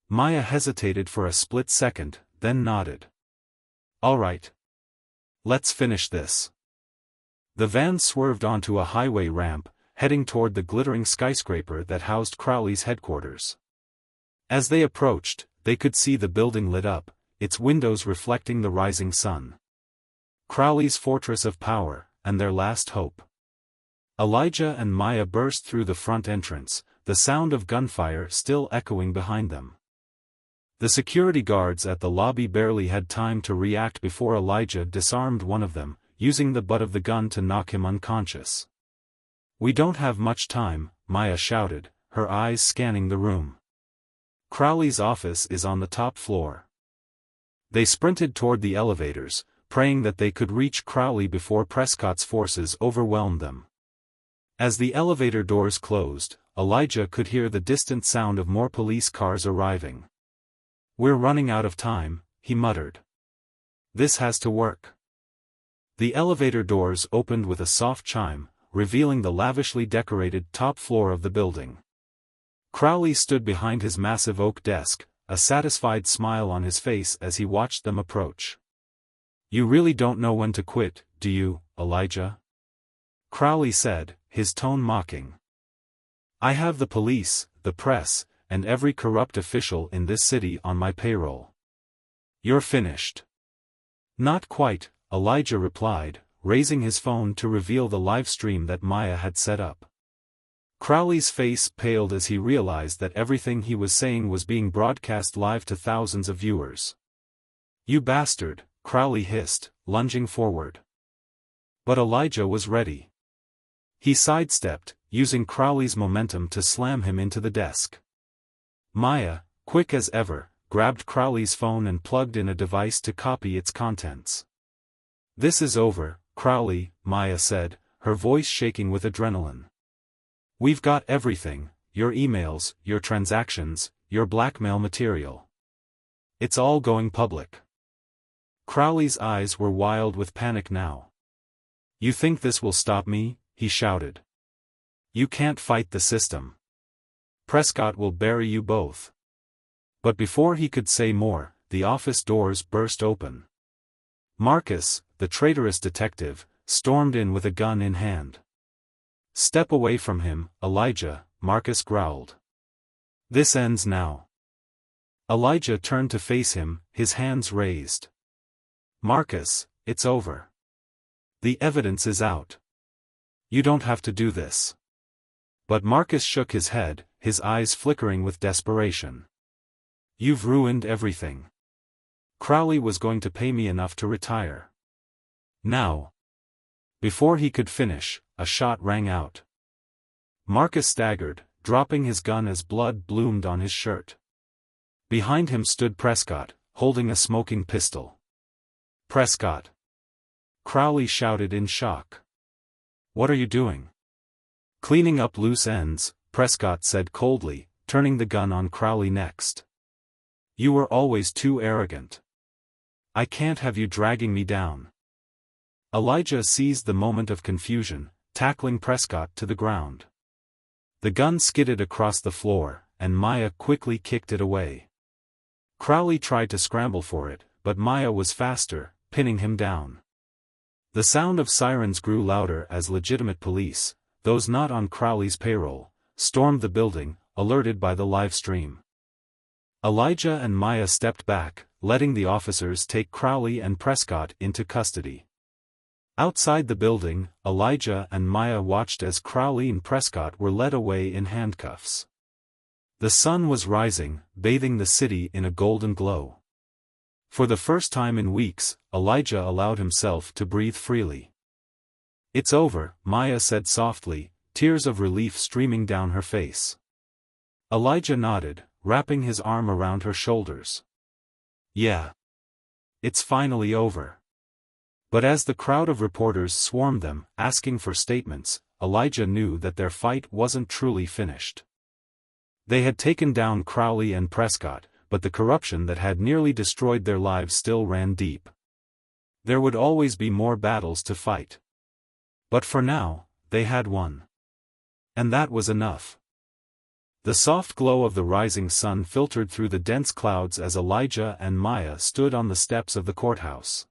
Maya hesitated for a split second, then nodded. "All right. Let's finish this." The van swerved onto a highway ramp, heading toward the glittering skyscraper that housed Crowley's headquarters. As they approached, they could see the building lit up, its windows reflecting the rising sun. "Crowley's fortress of power," and their last hope. Elijah and Maya burst through the front entrance, the sound of gunfire still echoing behind them. The security guards at the lobby barely had time to react before Elijah disarmed one of them, using the butt of the gun to knock him unconscious. "We don't have much time," Maya shouted, her eyes scanning the room. "Crowley's office is on the top floor." They sprinted toward the elevators, praying that they could reach Crowley before Prescott's forces overwhelmed them. As the elevator doors closed, Elijah could hear the distant sound of more police cars arriving. "We're running out of time," he muttered. "This has to work." The elevator doors opened with a soft chime, revealing the lavishly decorated top floor of the building. Crowley stood behind his massive oak desk, a satisfied smile on his face as he watched them approach. "You really don't know when to quit, do you, Elijah?" Crowley said, his tone mocking. "I have the police, the press, and every corrupt official in this city on my payroll. You're finished." "Not quite," Elijah replied, raising his phone to reveal the live stream that Maya had set up. Crowley's face paled as he realized that everything he was saying was being broadcast live to thousands of viewers. "You bastard," Crowley hissed, lunging forward. But Elijah was ready. He sidestepped, using Crowley's momentum to slam him into the desk. Maya, quick as ever, grabbed Crowley's phone and plugged in a device to copy its contents. "This is over, Crowley," Maya said, her voice shaking with adrenaline. "We've got everything, your emails, your transactions, your blackmail material. It's all going public." Crowley's eyes were wild with panic now. "You think this will stop me?" he shouted. "You can't fight the system. Prescott will bury you both." But before he could say more, the office doors burst open. Marcus, the traitorous detective, stormed in with a gun in hand. "Step away from him, Elijah," Marcus growled. "This ends now." Elijah turned to face him, his hands raised. "Marcus, it's over. The evidence is out. You don't have to do this." But Marcus shook his head, his eyes flickering with desperation. "You've ruined everything. Crowley was going to pay me enough to retire. Now." Before he could finish, a shot rang out. Marcus staggered, dropping his gun as blood bloomed on his shirt. Behind him stood Prescott, holding a smoking pistol. "Prescott!" Crowley shouted in shock. "What are you doing?" "Cleaning up loose ends," Prescott said coldly, turning the gun on Crowley next. "You were always too arrogant. I can't have you dragging me down." Elijah seized the moment of confusion, tackling Prescott to the ground. The gun skidded across the floor, and Maya quickly kicked it away. Crowley tried to scramble for it, but Maya was faster, pinning him down. The sound of sirens grew louder as legitimate police, those not on Crowley's payroll, stormed the building, alerted by the live stream. Elijah and Maya stepped back, letting the officers take Crowley and Prescott into custody. Outside the building, Elijah and Maya watched as Crowley and Prescott were led away in handcuffs. The sun was rising, bathing the city in a golden glow. For the first time in weeks, Elijah allowed himself to breathe freely. "It's over," Maya said softly, tears of relief streaming down her face. Elijah nodded, wrapping his arm around her shoulders. "Yeah. It's finally over." But as the crowd of reporters swarmed them, asking for statements, Elijah knew that their fight wasn't truly finished. They had taken down Crowley and Prescott, but the corruption that had nearly destroyed their lives still ran deep. There would always be more battles to fight. But for now, they had won. And that was enough. The soft glow of the rising sun filtered through the dense clouds as Elijah and Maya stood on the steps of the courthouse.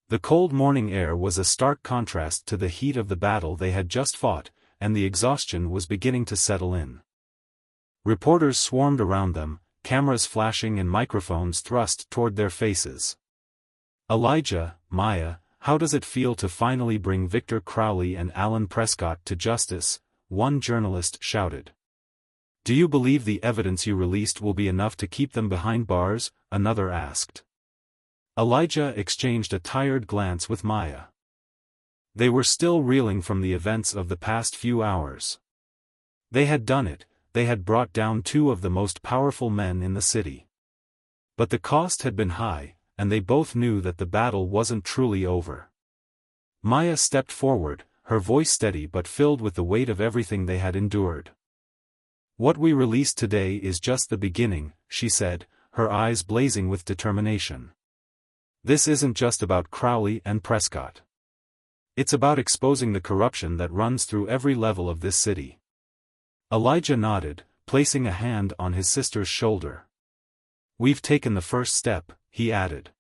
The cold morning air was a stark contrast to the heat of the battle they had just fought, and the exhaustion was beginning to settle in. Reporters swarmed around them, cameras flashing and microphones thrust toward their faces. Elijah, Maya, how does it feel to finally bring Victor Crowley and Alan Prescott to justice?" one journalist shouted. "Do you believe the evidence you released will be enough to keep them behind bars?" another asked. Elijah exchanged a tired glance with Maya. They were still reeling from the events of the past few hours. They had done it, they had brought down two of the most powerful men in the city. But the cost had been high, and they both knew that the battle wasn't truly over. Maya stepped forward, her voice steady but filled with the weight of everything they had endured. "What we released today is just the beginning," she said, her eyes blazing with determination. "This isn't just about Crowley and Prescott. It's about exposing the corruption that runs through every level of this city." Elijah nodded, placing a hand on his sister's shoulder. "We've taken the first step," he added.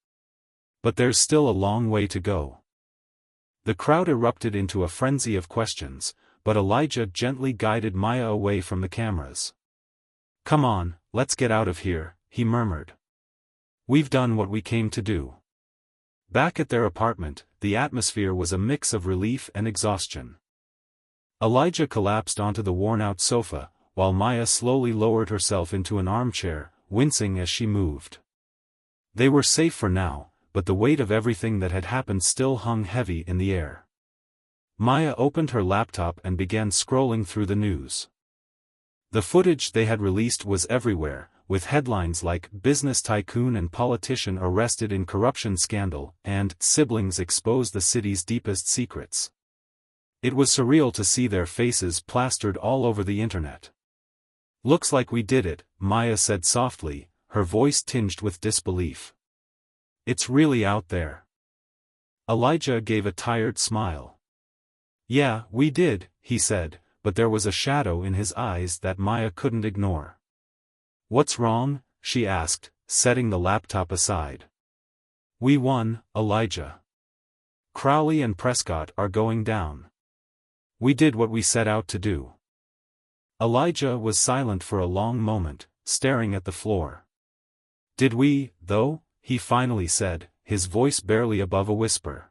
"But there's still a long way to go." The crowd erupted into a frenzy of questions, but Elijah gently guided Maya away from the cameras. "Come on, let's get out of here," he murmured. "We've done what we came to do." Back at their apartment, the atmosphere was a mix of relief and exhaustion. Elijah collapsed onto the worn-out sofa, while Maya slowly lowered herself into an armchair, wincing as she moved. They were safe for now, but the weight of everything that had happened still hung heavy in the air. Maya opened her laptop and began scrolling through the news. The footage they had released was everywhere, with headlines like "Business Tycoon and Politician Arrested in Corruption Scandal" and "Siblings Expose the City's Deepest Secrets." It was surreal to see their faces plastered all over the internet. "Looks like we did it," Maya said softly, her voice tinged with disbelief. "It's really out there." Elijah gave a tired smile. "Yeah, we did," he said, but there was a shadow in his eyes that Maya couldn't ignore. "What's wrong?" she asked, setting the laptop aside. "We won, Elijah. Crowley and Prescott are going down. We did what we set out to do." Elijah was silent for a long moment, staring at the floor. "Did we, though?" he finally said, his voice barely above a whisper.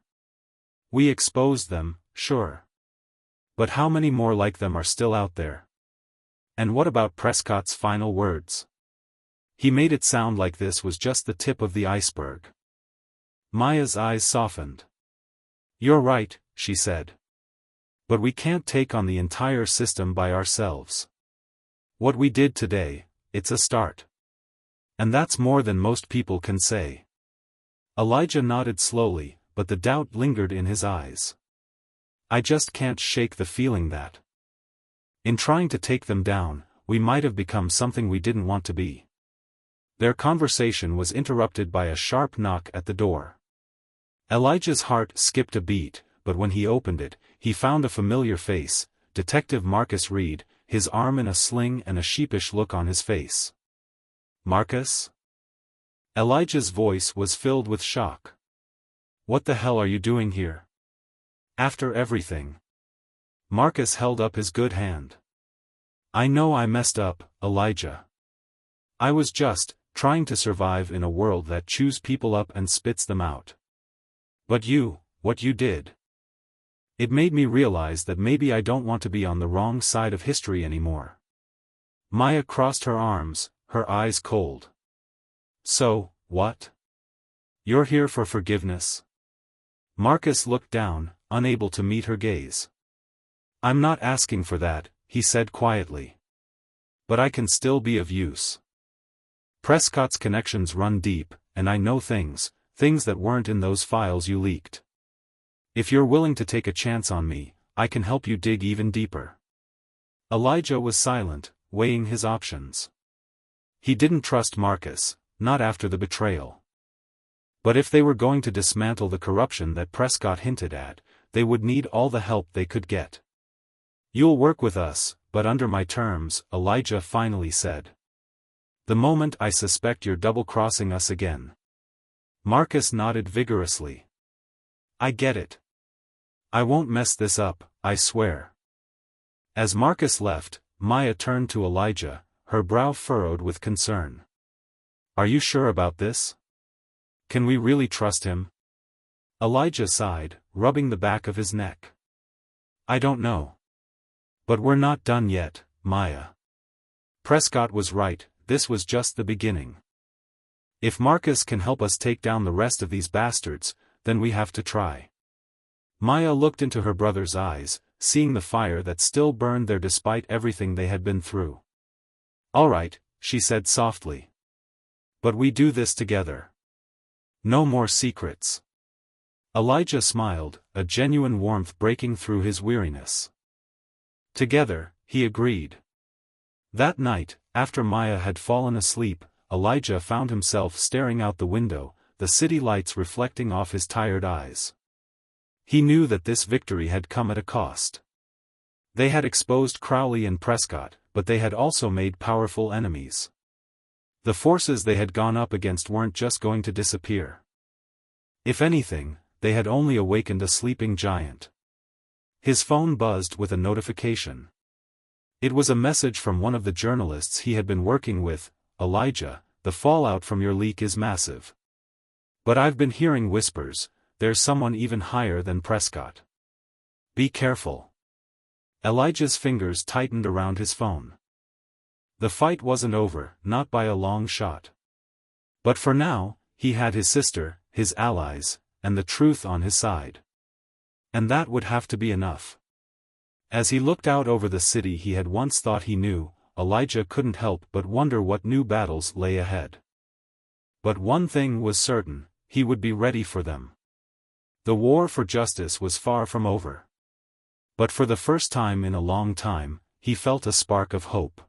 "We exposed them, sure. But how many more like them are still out there? And what about Prescott's final words? He made it sound like this was just the tip of the iceberg." Maya's eyes softened. "You're right," she said. "But we can't take on the entire system by ourselves. What we did today, it's a start. And that's more than most people can say." Elijah nodded slowly, but the doubt lingered in his eyes. "I just can't shake the feeling that, in trying to take them down, we might have become something we didn't want to be." Their conversation was interrupted by a sharp knock at the door. Elijah's heart skipped a beat, but when he opened it, he found a familiar face, Detective Marcus Reed, his arm in a sling and a sheepish look on his face. "Marcus?" Elijah's voice was filled with shock. "What the hell are you doing here? After everything?" Marcus held up his good hand. "I know I messed up, Elijah. I was just trying to survive in a world that chews people up and spits them out. But what you did, it made me realize that maybe I don't want to be on the wrong side of history anymore." Maya crossed her arms, her eyes cold. "So, what? You're here for forgiveness?" Marcus looked down, unable to meet her gaze. "I'm not asking for that," he said quietly. "But I can still be of use. Prescott's connections run deep, and I know things that weren't in those files you leaked. If you're willing to take a chance on me, I can help you dig even deeper." Elijah was silent, weighing his options. He didn't trust Marcus, not after the betrayal. But if they were going to dismantle the corruption that Prescott hinted at, they would need all the help they could get. "You'll work with us, but under my terms," Elijah finally said. "The moment I suspect you're double-crossing us again." Marcus nodded vigorously. "I get it. I won't mess this up, I swear." As Marcus left, Maya turned to Elijah, her brow furrowed with concern. "Are you sure about this? Can we really trust him?" Elijah sighed, rubbing the back of his neck. I don't know. But we're not done yet, Maya. Prescott was right, this was just the beginning. If Marcus can help us take down the rest of these bastards, then we have to try. Maya looked into her brother's eyes, seeing the fire that still burned there despite everything they had been through. All right, she said softly. But we do this together. No more secrets. Elijah smiled, a genuine warmth breaking through his weariness. Together, he agreed. That night, after Maya had fallen asleep, Elijah found himself staring out the window, the city lights reflecting off his tired eyes. He knew that this victory had come at a cost. They had exposed Crowley and Prescott, but they had also made powerful enemies. The forces they had gone up against weren't just going to disappear. If anything, they had only awakened a sleeping giant. His phone buzzed with a notification. It was a message from one of the journalists he had been working with. Elijah, the fallout from your leak is massive. But I've been hearing whispers, there's someone even higher than Prescott. Be careful. Elijah's fingers tightened around his phone. The fight wasn't over, not by a long shot. But for now, he had his sister, his allies, and the truth on his side. And that would have to be enough. As he looked out over the city he had once thought he knew, Elijah couldn't help but wonder what new battles lay ahead. But one thing was certain, he would be ready for them. The war for justice was far from over. But for the first time in a long time, he felt a spark of hope.